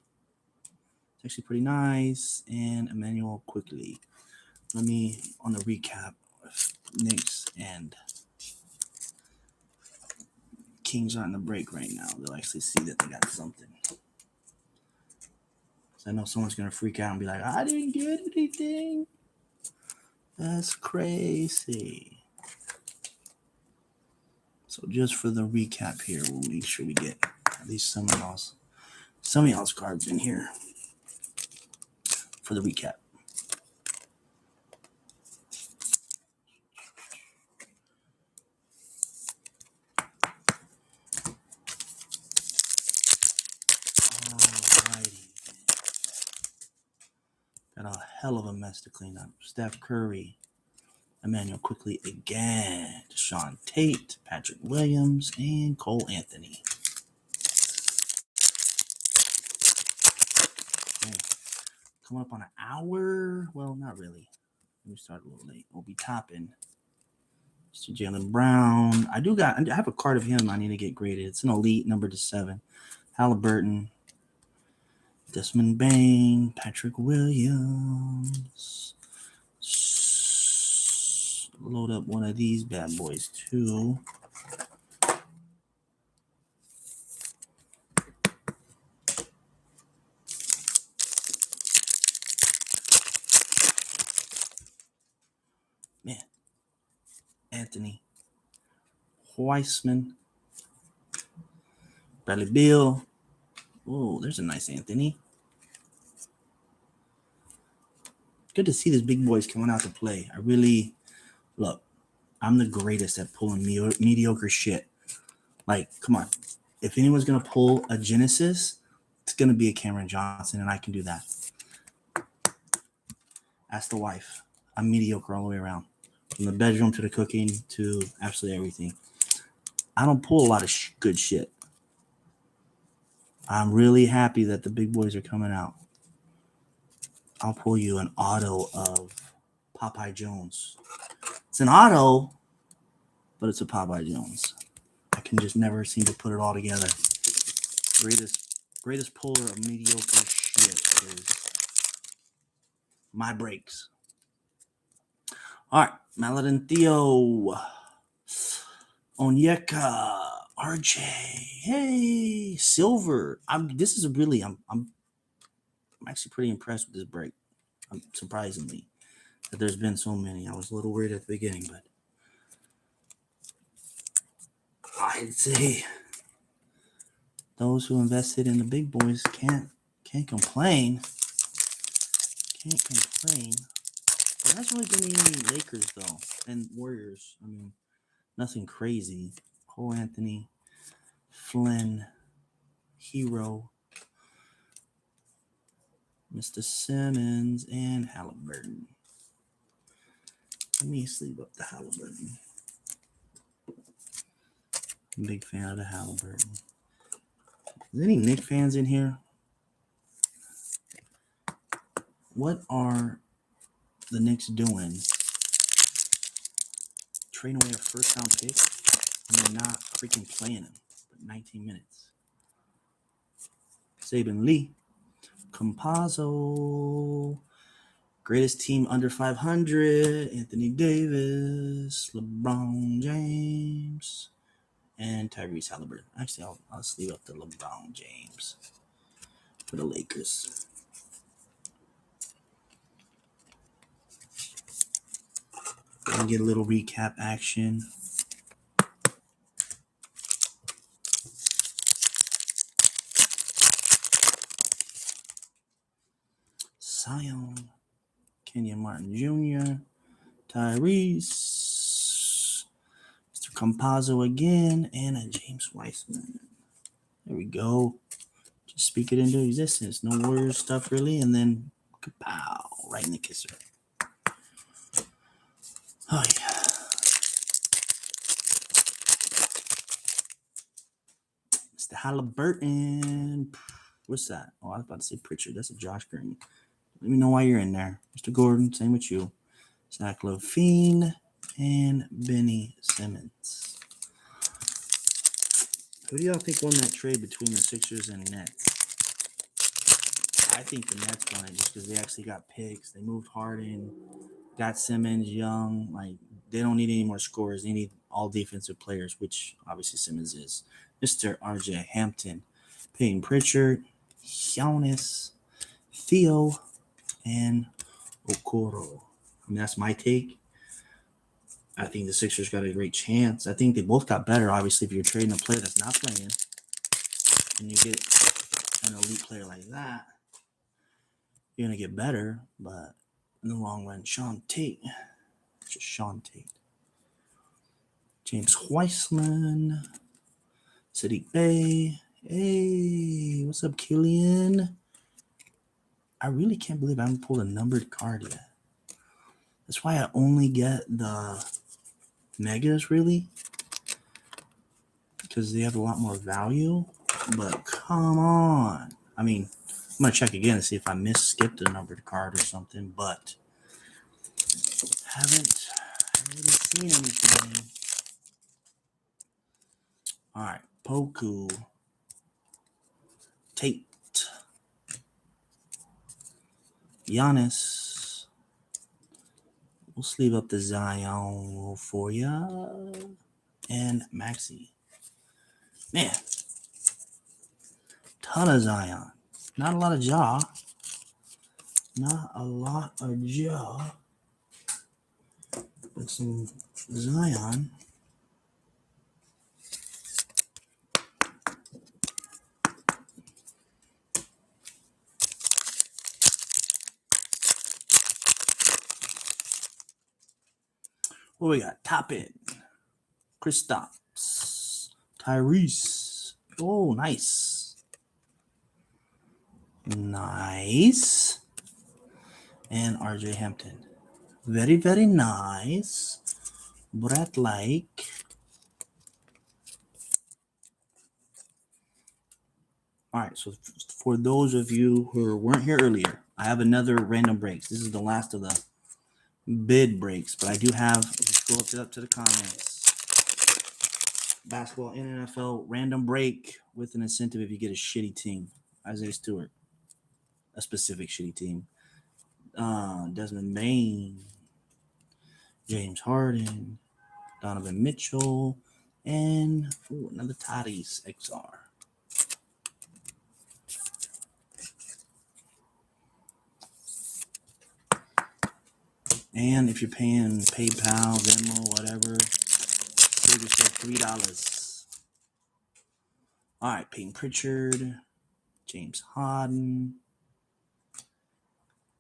It's actually pretty nice. And Emmanuel quickly. Let me, on the recap, Knicks and Kings are on the break right now. They'll actually see that they got something. So I know someone's going to freak out and be like, I didn't get anything. That's crazy. So just for the recap here, we'll make sure we get at least some of y'all's cards in here for the recap. Alrighty. Got a hell of a mess to clean up. Steph Curry, Emmanuel quickly again, Deshaun Tate, Patrick Williams, and Cole Anthony. Okay. Coming up on an hour. Well, not really. Let me start a little late. We'll be topping. Mr. Jaylen Brown. I have a card of him I need to get graded. It's an elite number to 7. Halliburton. Desmond Bain. Patrick Williams. Load up one of these bad boys too. Man. Anthony Weissman. Bradley Beal. Oh, there's a nice Anthony. Good to see these big boys coming out to play. Look, I'm the greatest at pulling mediocre shit. Like, come on. If anyone's going to pull a Genesis, it's going to be a Cameron Johnson, and I can do that. Ask the wife. I'm mediocre all the way around. From the bedroom to the cooking to absolutely everything. I don't pull a lot of good shit. I'm really happy that the big boys are coming out. I'll pull you an auto of Popeye Jones. It's an auto, but it's a Popeye Jones. I can just never seem to put it all together. Greatest puller of mediocre shit is my breaks. All right, Maladin Theo, Onyeka, RJ, hey, Silver. I'm actually pretty impressed with this break. Surprisingly, that there's been so many. I was a little worried at the beginning, but I'd say those who invested in the big boys can't complain. Can't complain. There hasn't really been any Lakers though, and Warriors. I mean, nothing crazy. Cole Anthony, Flynn, Hero, Mr. Simmons, and Halliburton. Let me sleep up the Halliburton. I'm a big fan of the Halliburton. Is any Knicks fans in here? What are the Knicks doing? Trading away a first-round pick, and they're not freaking playing him for 19 minutes. Saban Lee, Campazzo, greatest team under 500, Anthony Davis, LeBron James, and Tyrese Halliburton. Actually, I'll sleeve up the LeBron James for the Lakers. And get a little recap action. Zion, Kenyon Martin Jr., Tyrese, Mr. Compazzo again, and a James Weissman. There we go. Just speak it into existence. No word stuff really, and then kapow, right in the kisser. Oh yeah. Mr. Halliburton. What's that? Oh, I was about to say Pritchard. That's a Josh Green. Let me know why you're in there. Mr. Gordon, same with you. Zach LaVine and Benny Simmons. Who do y'all think won that trade between the Sixers and Nets? I think the Nets won it just because they actually got picks. They moved Harden, got Simmons, Young. Like, they don't need any more scorers. They need all defensive players, which obviously Simmons is. Mr. RJ Hampton, Peyton Pritchard, Giannis, Theo, and Okoro. I mean, that's my take. I think the Sixers got a great chance. I think they both got better, obviously, if you're trading a player that's not playing and you get an elite player like that, you're going to get better. But in the long run, Sean Tate. Just Sean Tate. James Weissman. Sadiq Bey. Hey, what's up, Killian? I really can't believe I haven't pulled a numbered card yet. That's why I only get the megas, really. Because they have a lot more value. But come on. I mean, I'm going to check again to see if I skipped a numbered card or something. But haven't really seen anything. All right. Poku. Tate. Giannis. We'll sleeve up the Zion for ya. And Maxi. Man. Ton of Zion. Not a lot of Ja. Not a lot of Ja. But some Zion. What we got? Top it. Kristaps. Tyrese. Oh, nice. Nice. And RJ Hampton. Very, very nice. Brat like. All right, so for those of you who weren't here earlier, I have another random breaks. This is the last of the bid breaks, but I do have, if you scroll up to the comments, basketball and NFL random break with an incentive if you get a shitty team. Isaiah Stewart, a specific shitty team. Desmond Bain, James Harden, Donovan Mitchell, and another Tyrese XR. And if you're paying PayPal, Venmo, whatever, save yourself $3. All right, Peyton Pritchard, James Harden,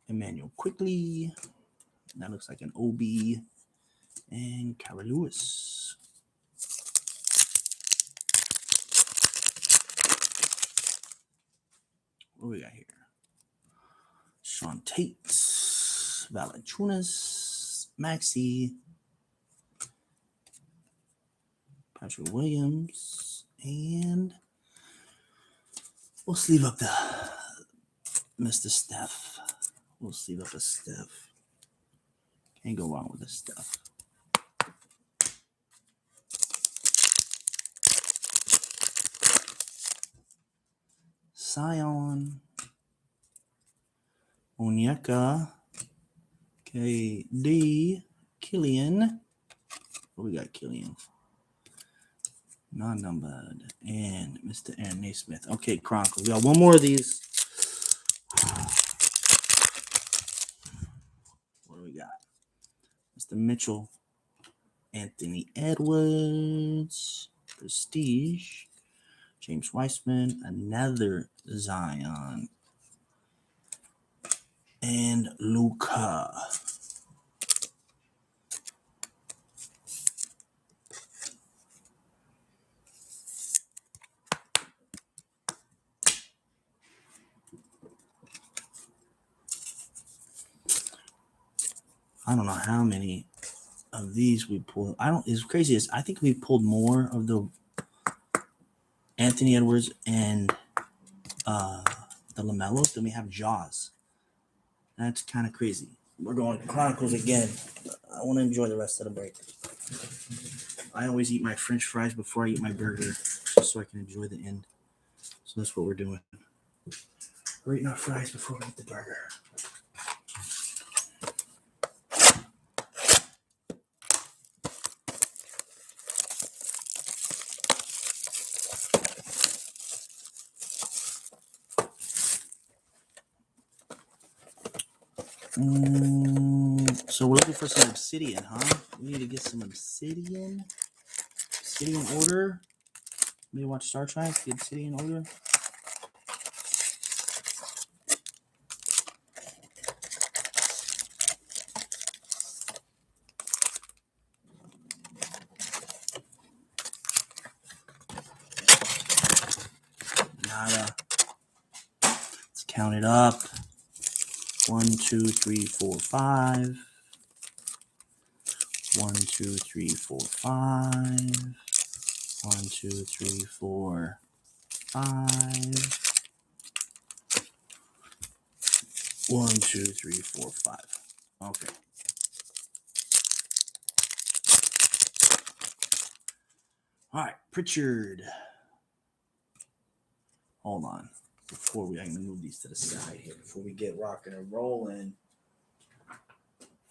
Emmanuel Quickly. That looks like an OB. And Kara Lewis. What do we got here? Sean Tate, Valanciunas, Maxi, Patrick Williams, and we'll sleeve up the Mr. Steph. We'll sleeve up a Steph. Can't go wrong with this stuff. Zion, Onyeka, KD, Killian. What we got, Killian? Non-numbered. And Mr. Aaron Naismith. Okay, Chronicles. We got one more of these. What do we got? Mr. Mitchell, Anthony Edwards, Prestige, James Weissman, another Zion, and Luka. I don't know how many of these we pulled. It's crazy. I think we pulled more of the Anthony Edwards and the LaMelos than we have Jaws. That's kind of crazy. We're going Chronicles again. I want to enjoy the rest of the break. I always eat my French fries before I eat my burger, just so I can enjoy the end. So that's what we're doing. We're eating our fries before we eat the burger. So we're looking for some obsidian, huh? We need to get some obsidian. Obsidian order. Maybe watch Star Trek. The obsidian order. Nada. Let's count it up. 1, 2, 3, 4, 5. 1, 2, 3, 4, 5. 1, 2, 3, 4, 5. 1, 2, 3, 4, 5. Okay. All right, Pritchard. Hold on. I can move these to the side here before we get rocking and rolling.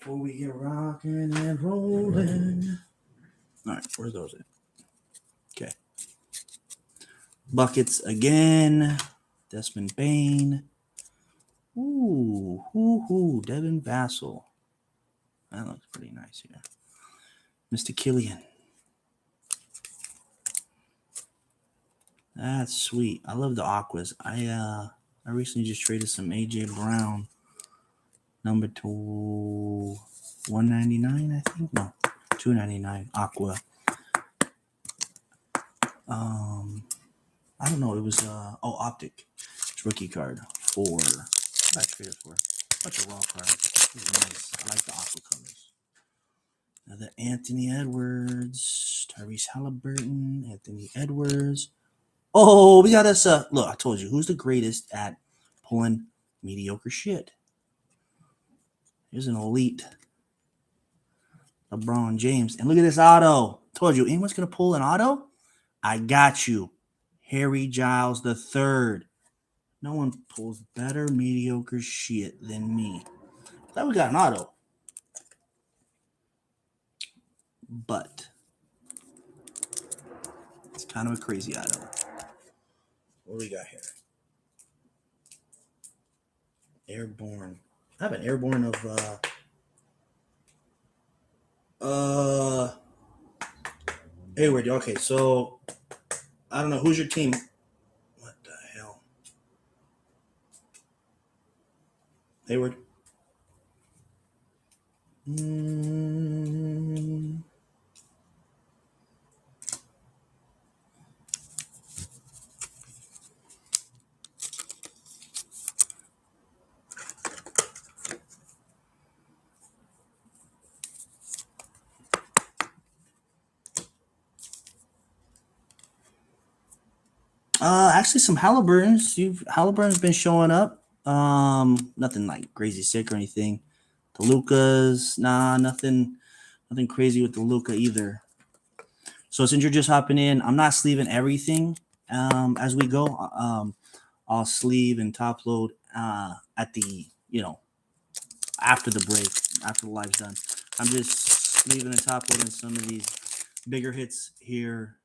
All right, where's those at? Okay. Buckets again. Desmond Bain. Ooh, Devin Vassell. That looks pretty nice here. Mr. Killian. That's sweet. I love the aquas. I recently just traded some AJ Brown. Number 2, 199, I think. No, 299 aqua. I don't know. It was Optic. It's rookie card for. What I traded for? A bunch of raw cards. It was nice. I like the aqua colors. Another Anthony Edwards, Tyrese Halliburton, Anthony Edwards. Oh, we got us. Look, I told you, who's the greatest at pulling mediocre shit? Here's an elite LeBron James. And look at this auto. Told you, anyone's going to pull an auto? I got you. Harry Giles III. No one pulls better mediocre shit than me. Glad we got an auto. But it's kind of a crazy auto. What do we got here? Airborne. I have an airborne of Hayward. Okay, so I don't know. Who's your team? What the hell? Hayward. Actually, some Halliburtons. Halliburton's been showing up. Nothing like crazy sick or anything. The Lucas, nothing crazy with the Luca either. So since you're just hopping in, I'm not sleeving everything. As we go, I'll sleeve and top load at the after the break, after the live's done. I'm just sleeving and top loading some of these bigger hits here.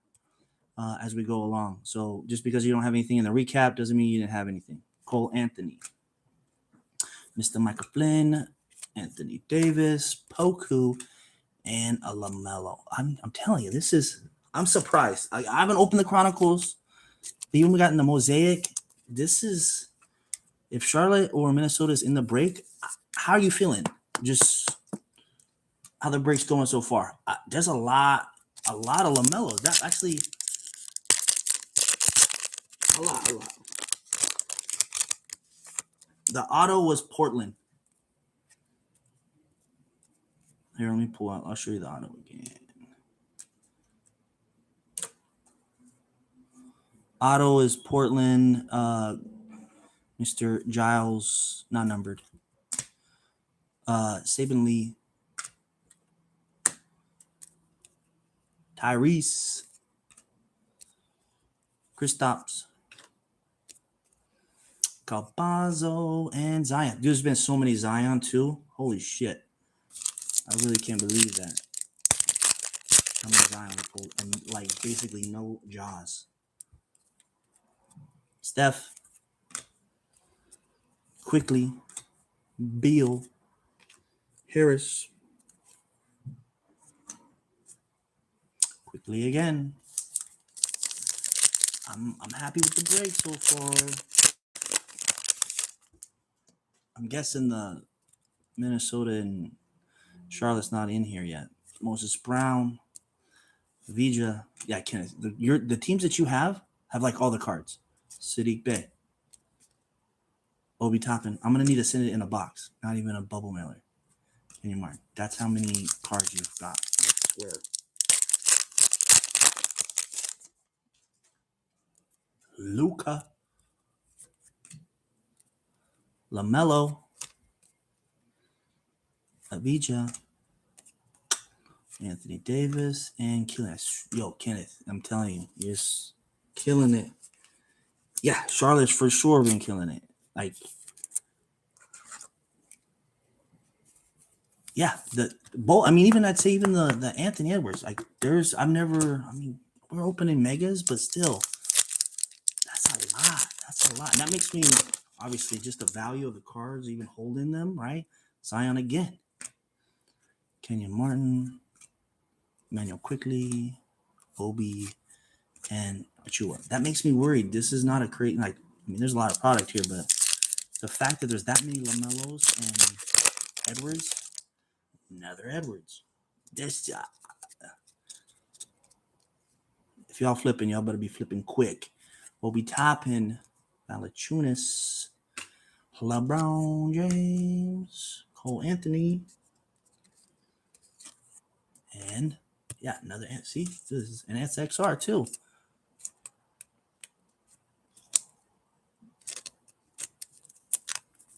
As we go along. So just because you don't have anything in the recap doesn't mean you didn't have anything. Cole Anthony, Mr. Michael Flynn, Anthony Davis, Poku, and a LaMelo. I'm telling you, I'm surprised. I haven't opened the Chronicles. Even we got in the Mosaic. This is, if Charlotte or Minnesota is in the break, how are you feeling? Just how the break's going so far. There's a lot of LaMelo. That actually... A lot. The auto was Portland. Here, let me pull out. I'll show you the auto again. Auto is Portland. Mr. Giles, not numbered. Saban Lee. Tyrese. Kristaps. Campazzo and Zion. There's been so many Zion too. Holy shit. I really can't believe that. How many Zion we pulled and like basically no Jaws. Steph. Quickly. Beal. Harris. Quickly again. I'm happy with the break so far. I'm guessing the Minnesota and Charlotte's not in here yet. Moses Brown, Vija, yeah, Kenneth. The teams that you have like all the cards. Sadiq Bey, Obi Toppin. I'm gonna need to send it in a box, not even a bubble mailer. Can you mark? That's how many cards you've got. I swear. Luca, LaMelo, Avija, Anthony Davis, and Kenneth. Yo, Kenneth, I'm telling you, you're just killing it. Yeah, Charlotte's for sure been killing it. Like, yeah, even I'd say even the Anthony Edwards. Like, we're opening megas, but still, that's a lot. That's a lot. And that makes me obviously just the value of the cards, even holding them, right? Zion again. Kenyon Martin, Emmanuel Quickly, Obi, and Achua. That makes me worried. This is not a great, there's a lot of product here, but the fact that there's that many LaMelos and Edwards, another Edwards. This, if y'all flipping, y'all better be flipping quick. Obi Toppin, Valachunas, LeBron James, Cole Anthony, and yeah, another. See, this is an SXR too.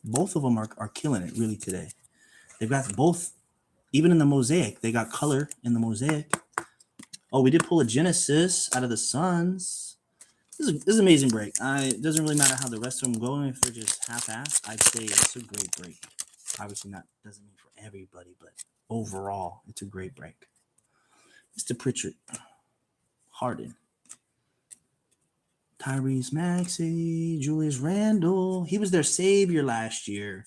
Both of them are killing it really today. They've got both, even in the Mosaic, they got color in the Mosaic. Oh, we did pull a Genesis out of the Suns. This is an amazing break. It doesn't really matter how the rest of them go. If they're just half-assed, I'd say it's a great break. Obviously, doesn't mean for everybody, but overall, it's a great break. Mr. Pritchard, Harden, Tyrese Maxey, Julius Randle. He was their savior last year.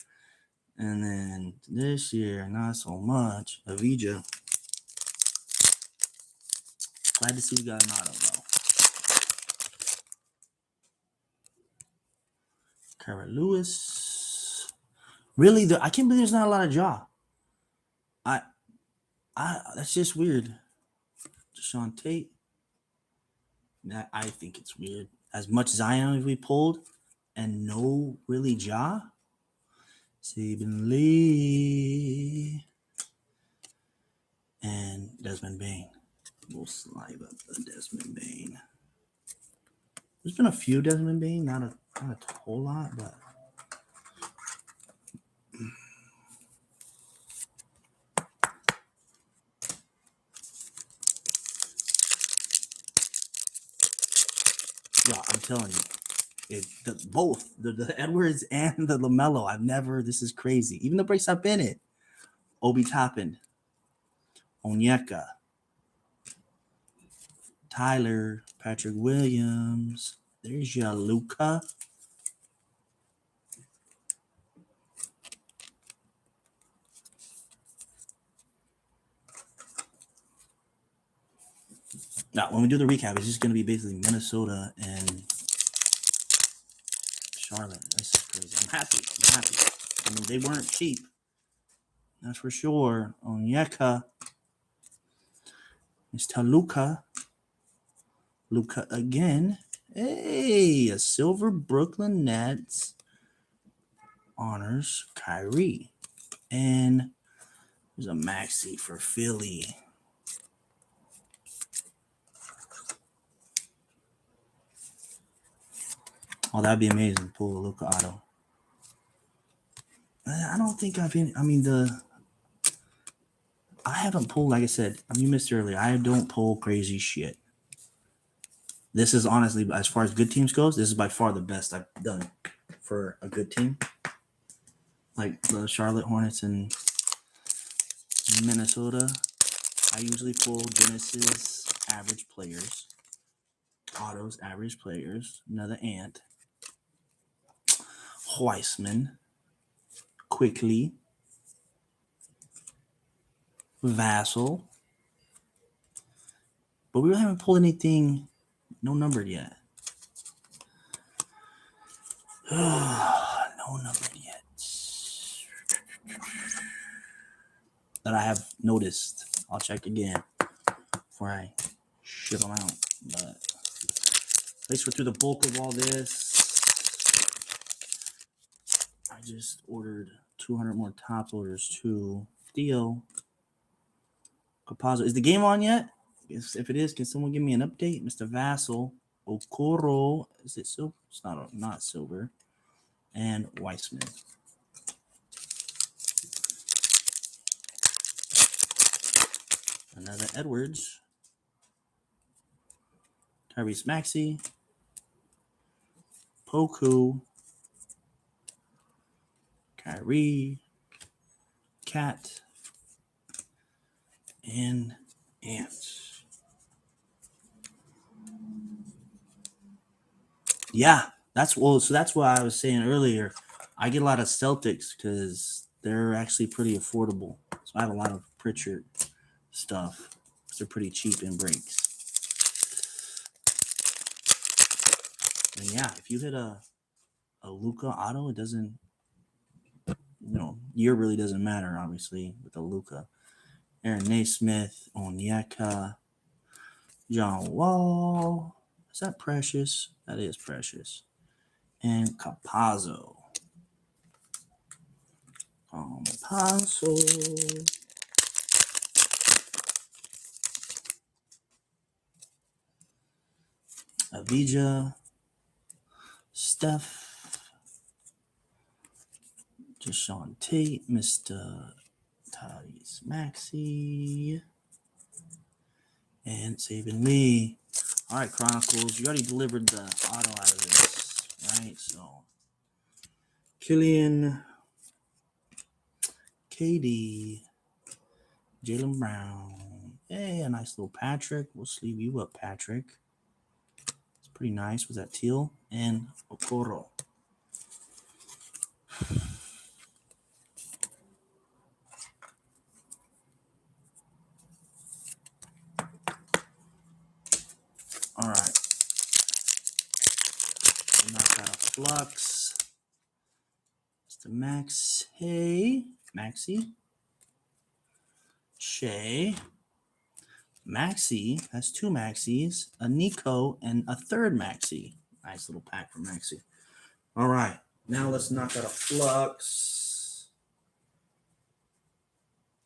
And then this year, not so much. Avija. Glad to see we got an auto, though. Kara Lewis. Really, I can't believe there's not a lot of jaw. That's just weird. Deshaun Tate. I think it's weird. As much Zion as we pulled, and no really jaw. Saban Lee and Desmond Bain. We'll slide up the Desmond Bain. There's been a few Desmond Bain, not a whole lot, but yeah, I'm telling you, both the Edwards and the LaMelo. This is crazy. Even the breaks I've been in. Obi Toppin, Onyeka, Tyler, Patrick Williams. There's your Luca. Now, when we do the recap, it's just going to be basically Minnesota and Charlotte. This is crazy. I'm happy. I mean, they weren't cheap. That's for sure. Onyeka. Mr. Luca. Luca again. Hey, a silver Brooklyn Nets honors Kyrie. And There's a maxi for Philly. Oh, that'd be amazing. Pull a Luka auto. I don't think I've been. I mean, I haven't pulled. Like I said, you missed earlier. I don't pull crazy shit. This is honestly, as far as good teams goes, this is by far the best I've done for a good team. Like the Charlotte Hornets and Minnesota, I usually pull Genesis average players, autos average players, another Ant, Weissman, Quickly, Vassal, but we really haven't pulled anything, no numbered yet. No numbered yet. That I have noticed. I'll check again before I ship them out. But at least we're through the bulk of all this. I just ordered 200 more top loaders too. Theo Capazzo. Is the game on yet? If it is, can someone give me an update? Mr. Vassal, Okoro. Is it silver? It's not silver. And Weissman. Another Edwards. Tyrese Maxey. Poku. Kyrie. Cat. And Ants. Yeah, that's why I was saying earlier. I get a lot of Celtics because they're actually pretty affordable. So I have a lot of Pritchard stuff. They're pretty cheap in breaks. And yeah, if you hit a Luka auto, it doesn't, year really doesn't matter, obviously, with a Luka. Aaron Naismith, Onyeka, John Wall. Is that Precious? That is Precious. And Capazzo. Avija, Steph, Deshaun Tate, Mr. Tyrese Maxey, and Saving Lee. All right, Chronicles, you already delivered the auto out of this, right? So, Killian, KD, Jaylen Brown. Hey, a nice little Patrick. We'll sleeve you up, Patrick. It's pretty nice. Was that teal? And Okoro. All right. Knock out a Flux. Mr. Max. Hey. Maxi. Shay. Maxi. That's two Maxis. A Nico and a third Maxi. Nice little pack for Maxi. All right. Now let's knock out a Flux.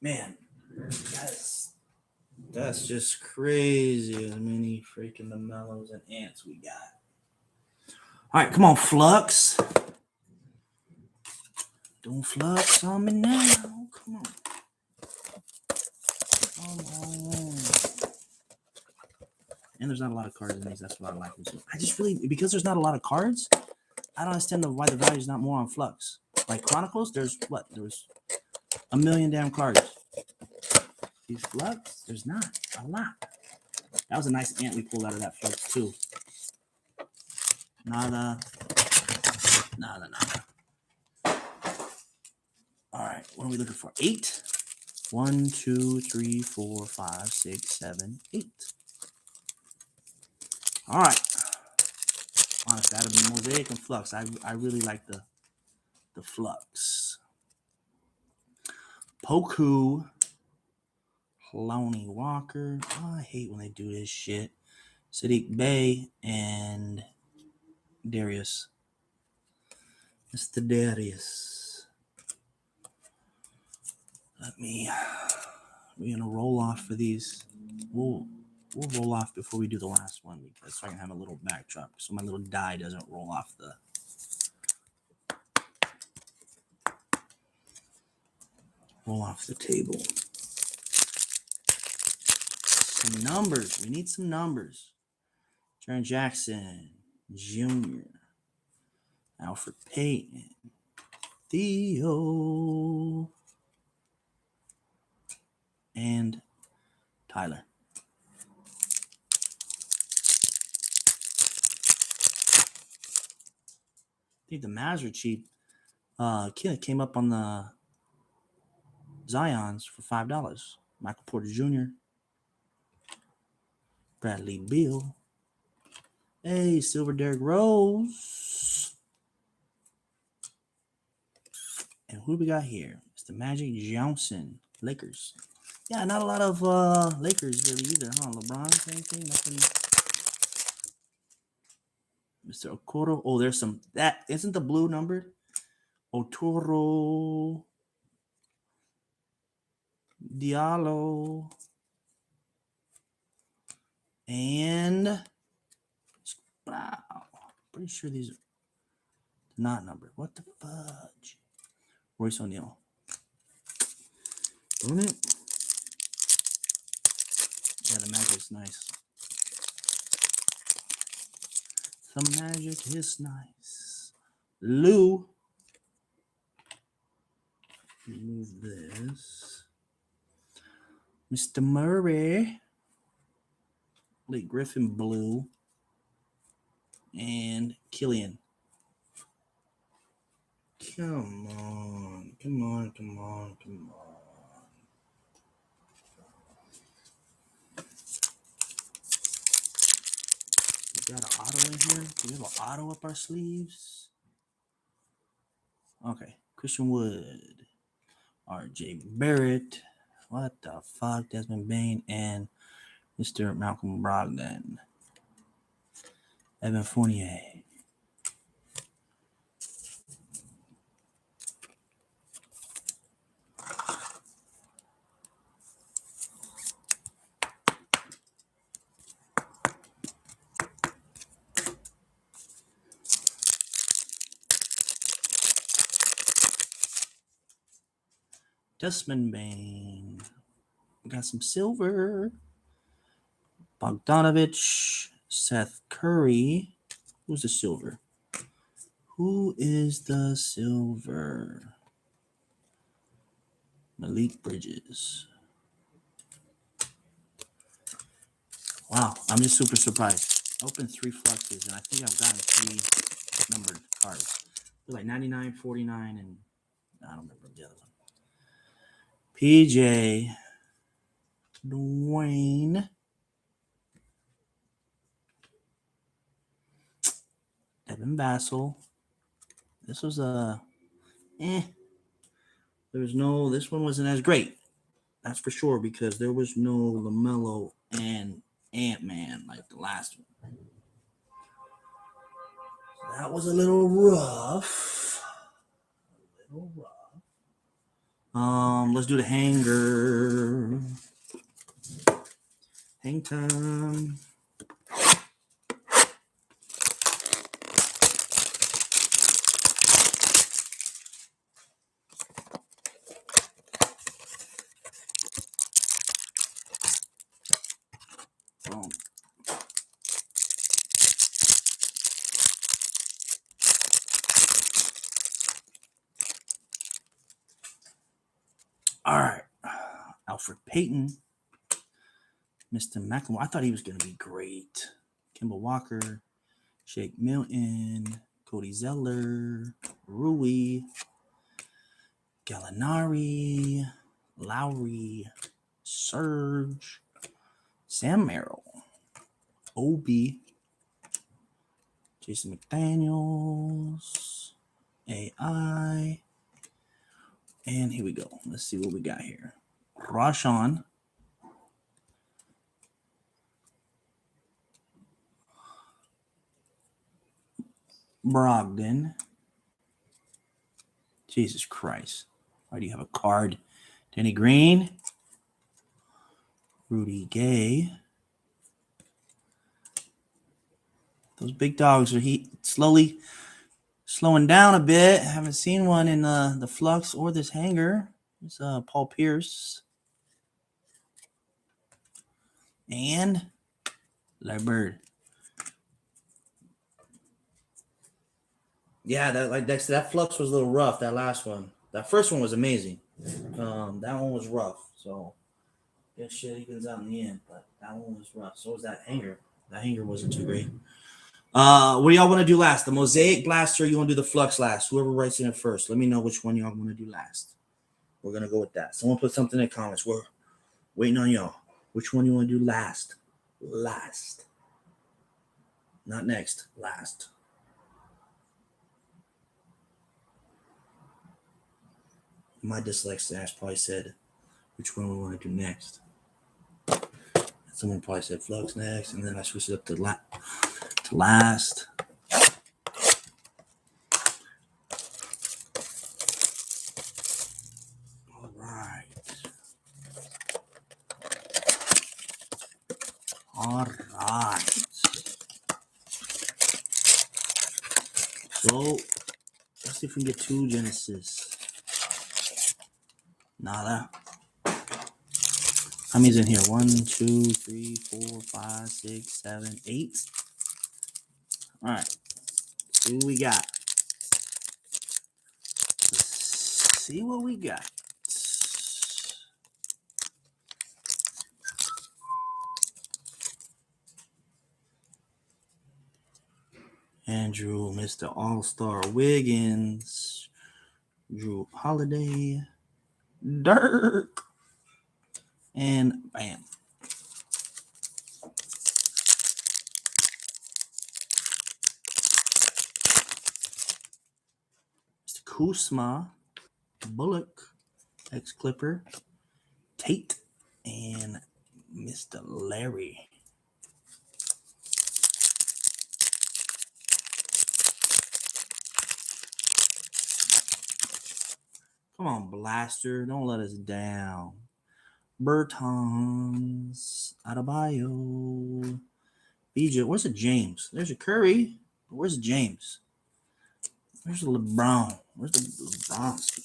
Man. That's just crazy as many freaking the mellows and ants we got. All right, come on, Flux. Don't flux on me now. Come on. Come on. And there's not a lot of cards in these. That's what I like. I just really, because there's not a lot of cards, I don't understand why the value is not more on Flux. Like Chronicles, there's what? There was a million damn cards. These Flux, there's not a lot. That was a nice ant we pulled out of that Flux too. Nada. All right, what are we looking for? 8. 1, 2, 3, 4, 5, 6, 7, 8. All right. Honestly, out of the Mosaic and Flux, I really like the Flux. Poku. Lonnie Walker. Oh, I hate when they do this shit. Sadiq Bey and Darius. Mr. Darius. We're gonna roll off for these. We'll roll off before we do the last one because so I can have a little backdrop so my little die doesn't roll off the table. Some numbers. We need some numbers. Jaron Jackson Jr., Alfred Payton, Theo, and Tyler. I think the Mavs are cheap. Kid came up on the Zions for $5. Michael Porter Jr., Bradley Beal. Hey, Silver Derrick Rose. And who do we got here? It's the Magic Johnson, Lakers. Yeah, not a lot of Lakers really either, huh? LeBron, anything? Nothing. Mr. Okoro. Oh, there's some. That isn't the blue numbered. Otoro Diallo. And wow, pretty sure these are not numbered. What the fudge? Royce O'Neal. Isn't it? Yeah, the Magic's nice. The Magic is nice. Lou. Remove this. Mr. Murray. Blake Griffin blue. And Killian. Come on. We got an auto in here. Do we have an auto up our sleeves? Okay. Christian Wood. RJ Barrett. What the fuck? Desmond Bain and Mr. Malcolm Brogdon. Evan Fournier. Desmond Bain. We got some silver. Bogdanovich. Seth Curry. Who's the silver? Who is the silver? Malik Bridges. Wow, I'm just super surprised. I opened 3 fluxes, and I think I've gotten 3 numbered cards. They're like 99, 49, and I don't remember the other one. PJ, Dwayne, Devin Vassell. This was this one wasn't as great. That's for sure, because there was no LaMelo and Ant-Man like the last one. That was a little rough. Let's do the hanger. Hang time. Boom. All right. Alfred Payton. Mr. McLemore. I thought he was going to be great. Kemba Walker. Shake Milton. Cody Zeller. Rui. Gallinari. Lowry. Serge. Sam Merrill. Obi. Jason McDaniels. AI. And here we go. Let's see what we got here. Rashawn. Brogdon. Jesus Christ. Why do you have a card Danny Green. Rudy Gay. Those big dogs are slowly slowing down a bit. Haven't seen one in the Flux or this hanger. It's Paul Pierce. And Larry Bird. Yeah, that Flux was a little rough, that last one. That first one was amazing. That one was rough. So, yeah, shit evens out in the end. But that one was rough. So was that hanger. That hanger wasn't too great. What do y'all want to do last? The Mosaic Blaster, you want to do the Flux last? Whoever writes in it first, let me know which one y'all want to do last. We're going to go with that. Someone put something in the comments. We're waiting on y'all. Which one you want to do last? Last. Not next. Last. My dyslexia probably said which one we want to do next. Someone probably said Flux next, and then I switched it up to last. All right. All right. So let's see if we can get 2 Genesis. Nada. How many's in here? 1, 2, 3, 4, 5, 6, 7, 8. All right. See what we got. Let's see what we got. Andrew, Mr. All-Star Wiggins, Drew Holiday, Dirk, and bam. Mr. Kuzma, Bullock, ex-Clipper, Tate, and Mr. Larry. Come on, Blaster. Don't let us down. Bertans, Adebayo, BJ. Where's the James? There's a Curry. Where's the James? Where's the LeBron? Where's the LeBronski?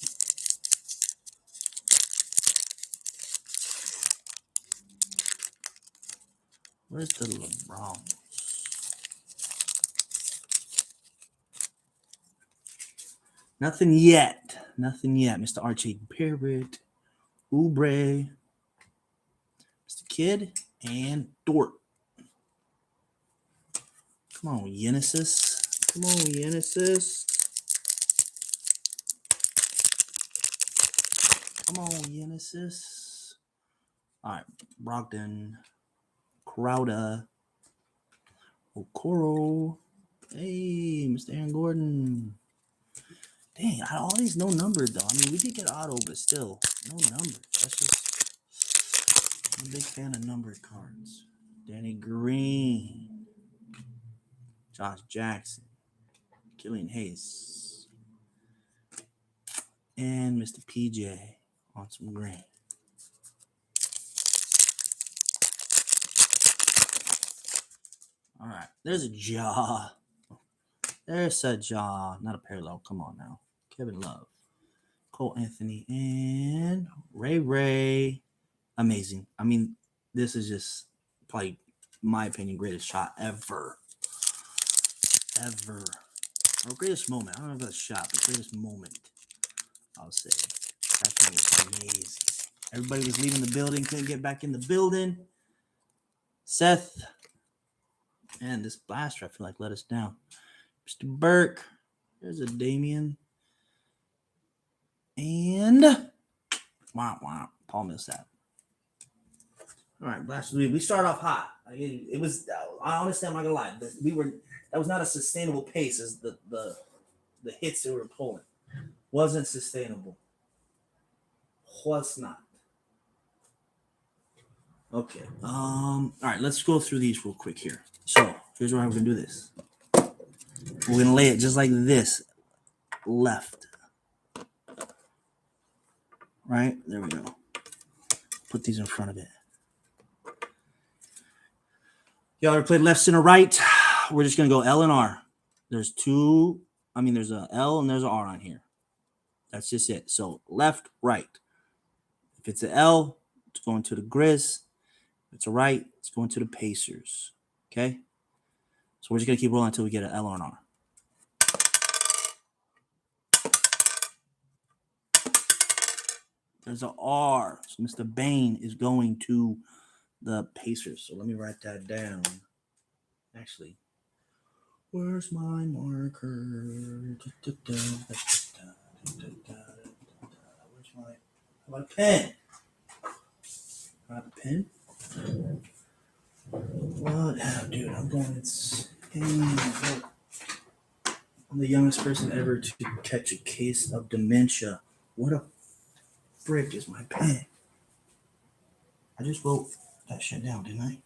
Where's the LeBron? Nothing yet. Nothing yet. Mr. Archie Parrott, Oubre, Mr. Kidd, and Dort. Come on, Genesis. Come on, Genesis. Come on, Genesis. All right, Brogdon, Crowder, Okoro. Hey, Mr. Aaron Gordon. Dang, all these no numbered though. I mean, we did get auto, but still, no numbered. That's just, I'm a big fan of numbered cards. Danny Green, Josh Jackson, Killian Hayes, and Mr. PJ on some green. All right, there's a jaw. There's a jaw. Not a parallel. Come on now. Kevin Love, Cole Anthony, and Ray. Amazing. I mean, this is just probably, in my opinion, greatest shot ever. Or greatest moment. I don't know if that's a shot, but greatest moment, I'll say. That thing was amazing. Everybody was leaving the building, couldn't get back in the building. Seth. And this blaster, I feel like, let us down. Mr. Burke. There's a Damian. And wow. Paul Millsap. All right, Blasters. We start off hot. It was. I honestly, I'm not gonna lie. That was not a sustainable pace as the hits they were pulling. Wasn't sustainable. Was not. Okay. All right. Let's go through these real quick here. So here's where we're gonna do this. We're gonna lay it just like this. Left. Right there we go. put these in front of it. Y'all ever played left, center, right? We're just going to go L and R. There's there's a L and there's an R on here. That's just it. So left, right. If it's an L, it's going to the Grizz. If it's a right, it's going to the Pacers. Okay? So we're just going to keep rolling until we get an L or an R. There's an R. So Mr. Bain is going to the Pacers. So let me write that down. Actually, where's my marker? Where's my pen? I have a pen? What? Dude, I'm going insane. I'm the youngest person ever to catch a case of dementia. What a frick is my pen? I just wrote that shit down, didn't I?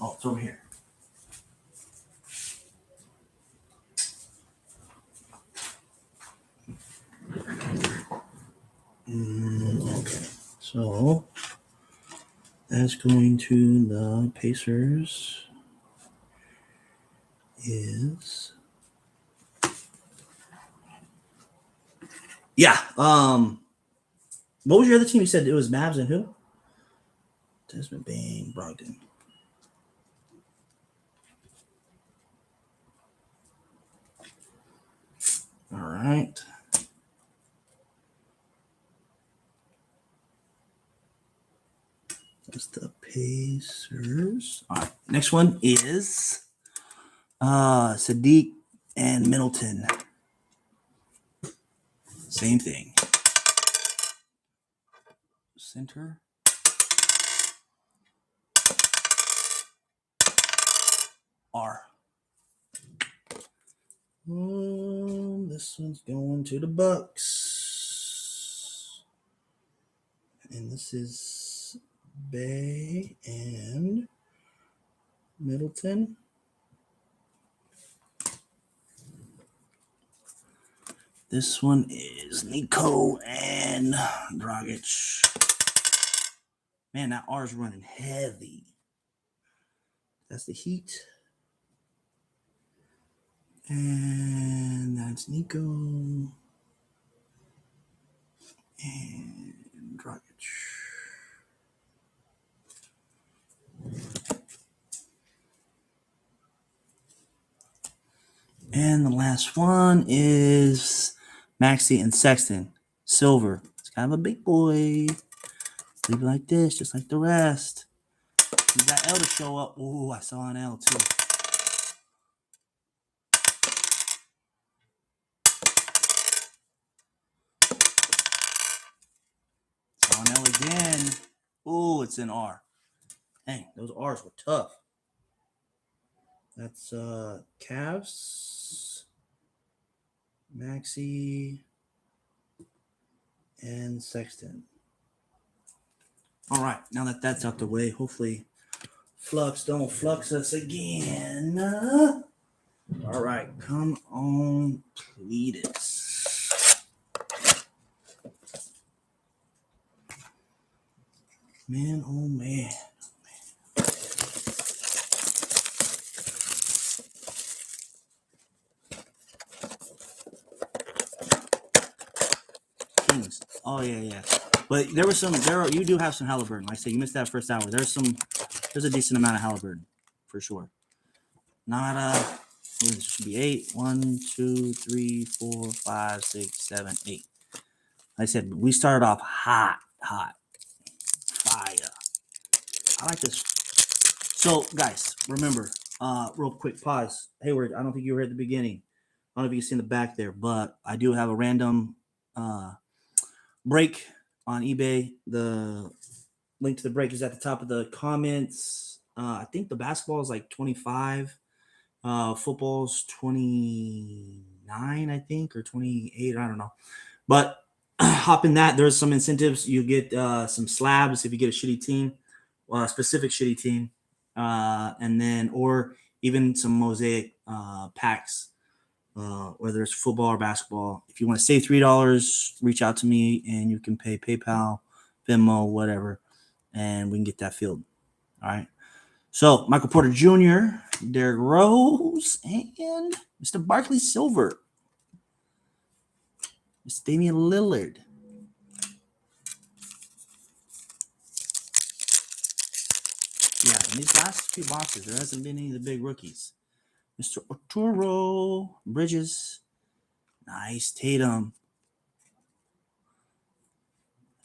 Oh, it's over here. Okay, so that's going to the Pacers is what was your other team? You said it was Mavs and who? Desmond Bain, Brogdon. All right. That's the Pacers. All right. Next one is Sadiq and Middleton. Same thing. Center. R. This one's going to the Bucks. And this is Bay and Middleton. This one is Nico and Dragic. Man, that R is running heavy. That's the Heat. And that's Nico and Dragic. And the last one is Maxey and Sexton. Silver. It's kind of a big boy. Leave it like this, just like the rest. Need that L to show up. Oh, I saw an L too. Saw an L again. Oh, it's an R. Dang, those R's were tough. That's Cavs, Maxey, and Sexton. All right, now that that's out the way, hopefully Flux don't flux us again. All right, come on, Cletus. Man, oh man. Kings. Oh yeah. But there you do have some Halliburton. Like I said, you missed that first hour. There's a decent amount of Halliburton for sure. Not this should be 8. 1, 2, 3, 4, 5, 6, 7, 8. Like I said, we started off hot. Fire. I like this. So, guys, remember, real quick pause. Hayward, I don't think you were at the beginning. I don't know if you can see in the back there, but I do have a random break on eBay. The link to the break is at the top of the comments. I think the basketball is like 25. Football's 29, I think, or 28. I don't know. But hop in that. There's some incentives. You get some slabs if you get a shitty team, specific shitty team, and then or even some Mosaic packs, whether it's football or basketball. If you want to save $3, reach out to me and you can pay PayPal, Venmo, whatever, and we can get that filled. All right. So Michael Porter Jr., Derrick Rose, and Mr. Barkley Silver. Mr. Damian Lillard. Yeah, in these last few boxes, there hasn't been any of the big rookies. Mr. Arturo Bridges. Nice. Tatum.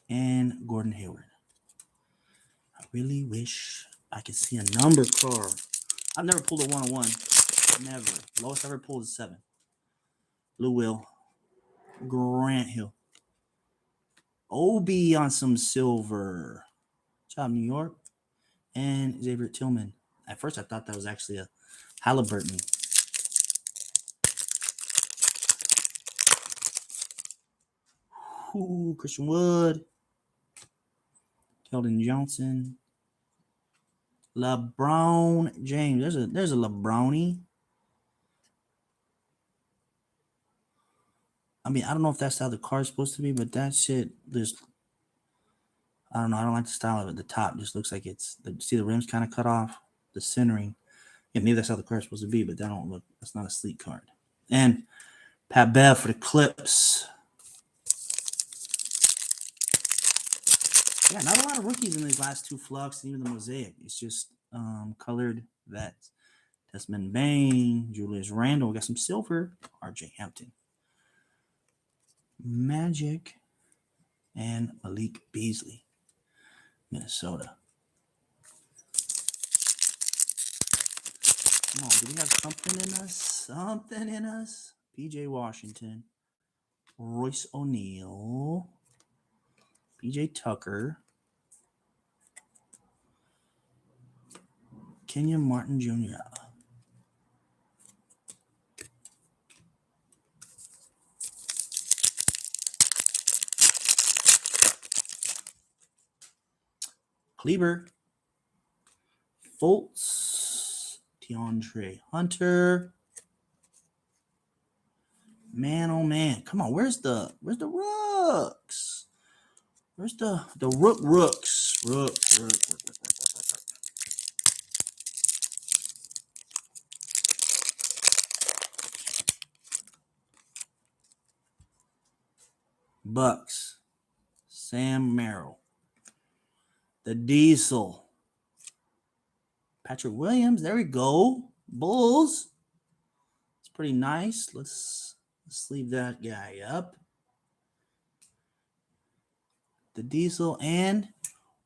And Gordon Hayward. I really wish I could see a number card. I've never pulled a 1-on-1. Never. Lowest I ever pulled is 7. Lou Will. Grant Hill. Obi on some silver. Good job, New York. And Xavier Tillman. At first, I thought that was actually a Halliburton. Ooh, Christian Wood. Keldon Johnson. LeBron James. There's a LeBroni. I mean, I don't know if that's how the card's supposed to be, but that shit just, I don't know. I don't like the style of it. The top just looks like see the rims kind of cut off, the centering. Yeah, maybe that's how the card's supposed to be, but that's not a sleek card. And Pat Bev for the Clips. Yeah, not a lot of rookies in these last 2 Flux, and even the Mosaic. It's just colored vets. Desmond Bain, Julius Randle. We got some silver. RJ Hampton. Magic. And Malik Beasley. Minnesota. Come on, do we have something in us? Something in us? PJ Washington. Royce O'Neal. PJ Tucker. Kenyon Martin Jr. Kleber. Fultz. DeAndre Hunter. Man, oh man. Come on, where's the rooks? Where's the rooks? Rook. Bucks. Sam Merrill. The Diesel. Patrick Williams. There we go. Bulls. It's pretty nice. Let's leave that guy up. The Diesel and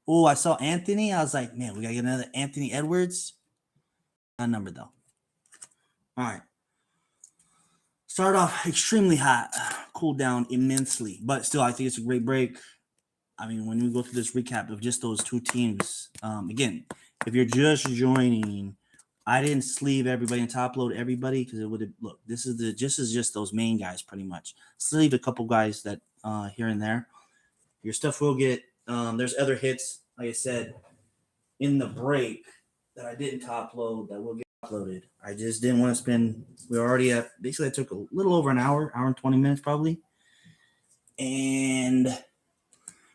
I saw Anthony. I was like, man, we gotta get another Anthony Edwards. Not number though. All right. Start off extremely hot, cooled down immensely, but still, I think it's a great break. I mean, when we go through this recap of just those 2 teams, again, if you're just joining, I didn't sleeve everybody and top load everybody because it would have look. This is just those main guys pretty much. Sleeve a couple guys that here and there. Your stuff will get. There's other hits, like I said, in the break that I didn't top load that will get uploaded. I just didn't want to spend. We're already at basically. I took a little over an hour and 20 minutes probably, and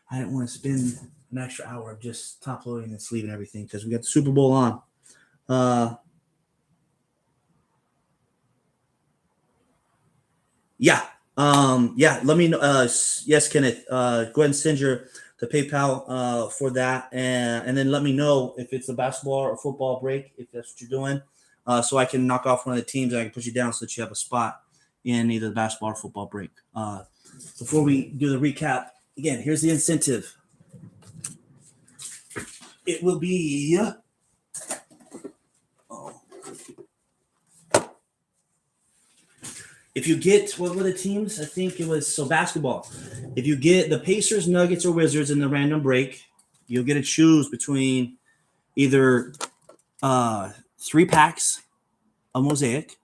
I didn't want to spend an extra hour of just top loading and sleeving everything because we got the Super Bowl on. Let me know. Yes, Kenneth. Go ahead and send the PayPal for that, and then let me know if it's a basketball or football break, if that's what you're doing, so I can knock off one of the teams and I can put you down so that you have a spot in either the basketball or football break. Before we do the recap, again, here's the incentive. It will be if you get, what were the teams? I think it was, basketball. If you get the Pacers, Nuggets, or Wizards in the random break, you'll get to choose between either 3 packs of Mosaic,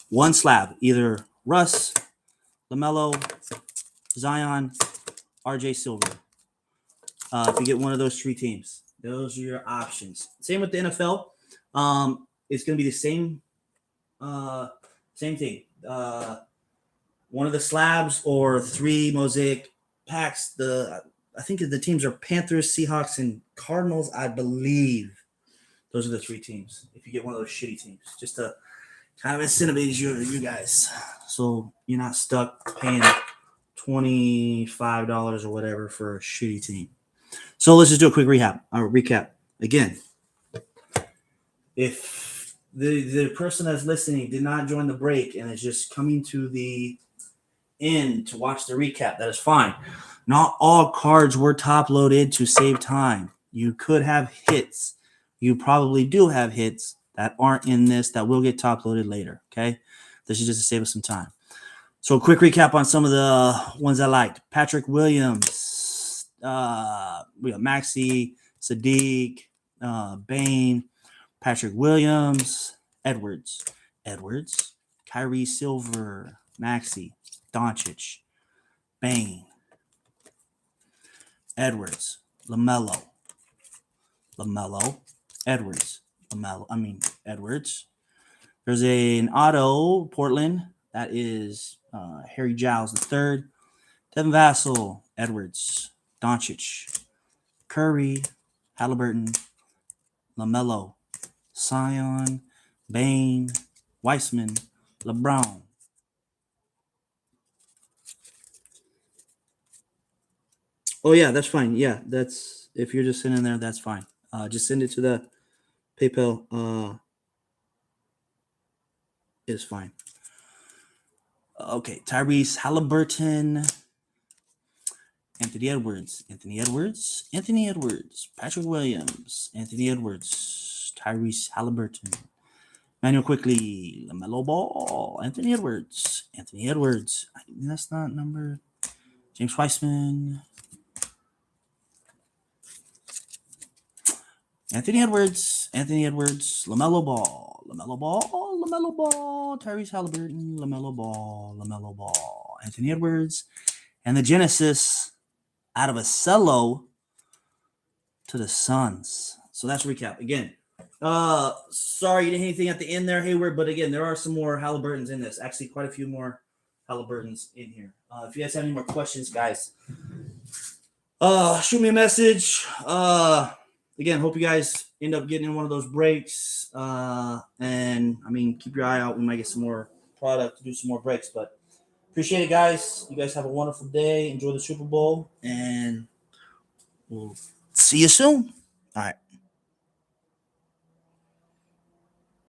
1 slab, either Russ, LaMelo, Zion, RJ Silver. If you get one of those 3 teams, those are your options. Same with the NFL. It's going to be the same thing. One of the slabs or 3 Mosaic packs. I think the teams are Panthers, Seahawks, and Cardinals. I believe those are the 3 teams. If you get one of those shitty teams, just to kind of incentivize you guys, so you're not stuck paying $25 or whatever for a shitty team. So let's just do a quick recap. Again, if the person that's listening did not join the break and is just coming to the end to watch the recap, that is fine. Not all cards were top loaded to save time. You could have hits. You probably do have hits that aren't in this that will get top loaded later. Okay, this is just to save us some time. So a quick recap on some of the ones I liked. Patrick Williams, we got Maxey, Sadiq, Bain, Patrick Williams, Edwards, Kyrie Silver, Maxey, Doncic, Bain, Edwards, LaMelo, Edwards, Edwards. There's an auto, Portland, that is Harry Giles III, Devin Vassell, Edwards, Doncic, Curry, Halliburton, LaMelo, Sion, Bain, Weissman, LeBron. Oh yeah, that's fine. Yeah, that's if you're just sitting there, that's fine. Just send it to the PayPal. It's fine. Okay, Tyrese Halliburton, Anthony Edwards, Patrick Williams, Anthony Edwards, Tyrese Halliburton, Manuel Quickly, LaMelo Ball, Anthony Edwards. That's not numbered. James Weissman, Anthony Edwards, LaMelo Ball, Tyrese Halliburton, LaMelo Ball, Anthony Edwards, and the Genesis out of a cello to the Suns. So that's a recap. Again, sorry you didn't hear anything at the end there, Hayward, but again, there are some more Halliburtons in this. Actually, quite a few more Halliburtons in here. If you guys have any more questions, guys, shoot me a message. Again, hope you guys end up getting in one of those breaks. And I mean, keep your eye out. We might get some more product to do some more breaks, but appreciate it, guys. You guys have a wonderful day. Enjoy the Super Bowl, and we'll see you soon. All right.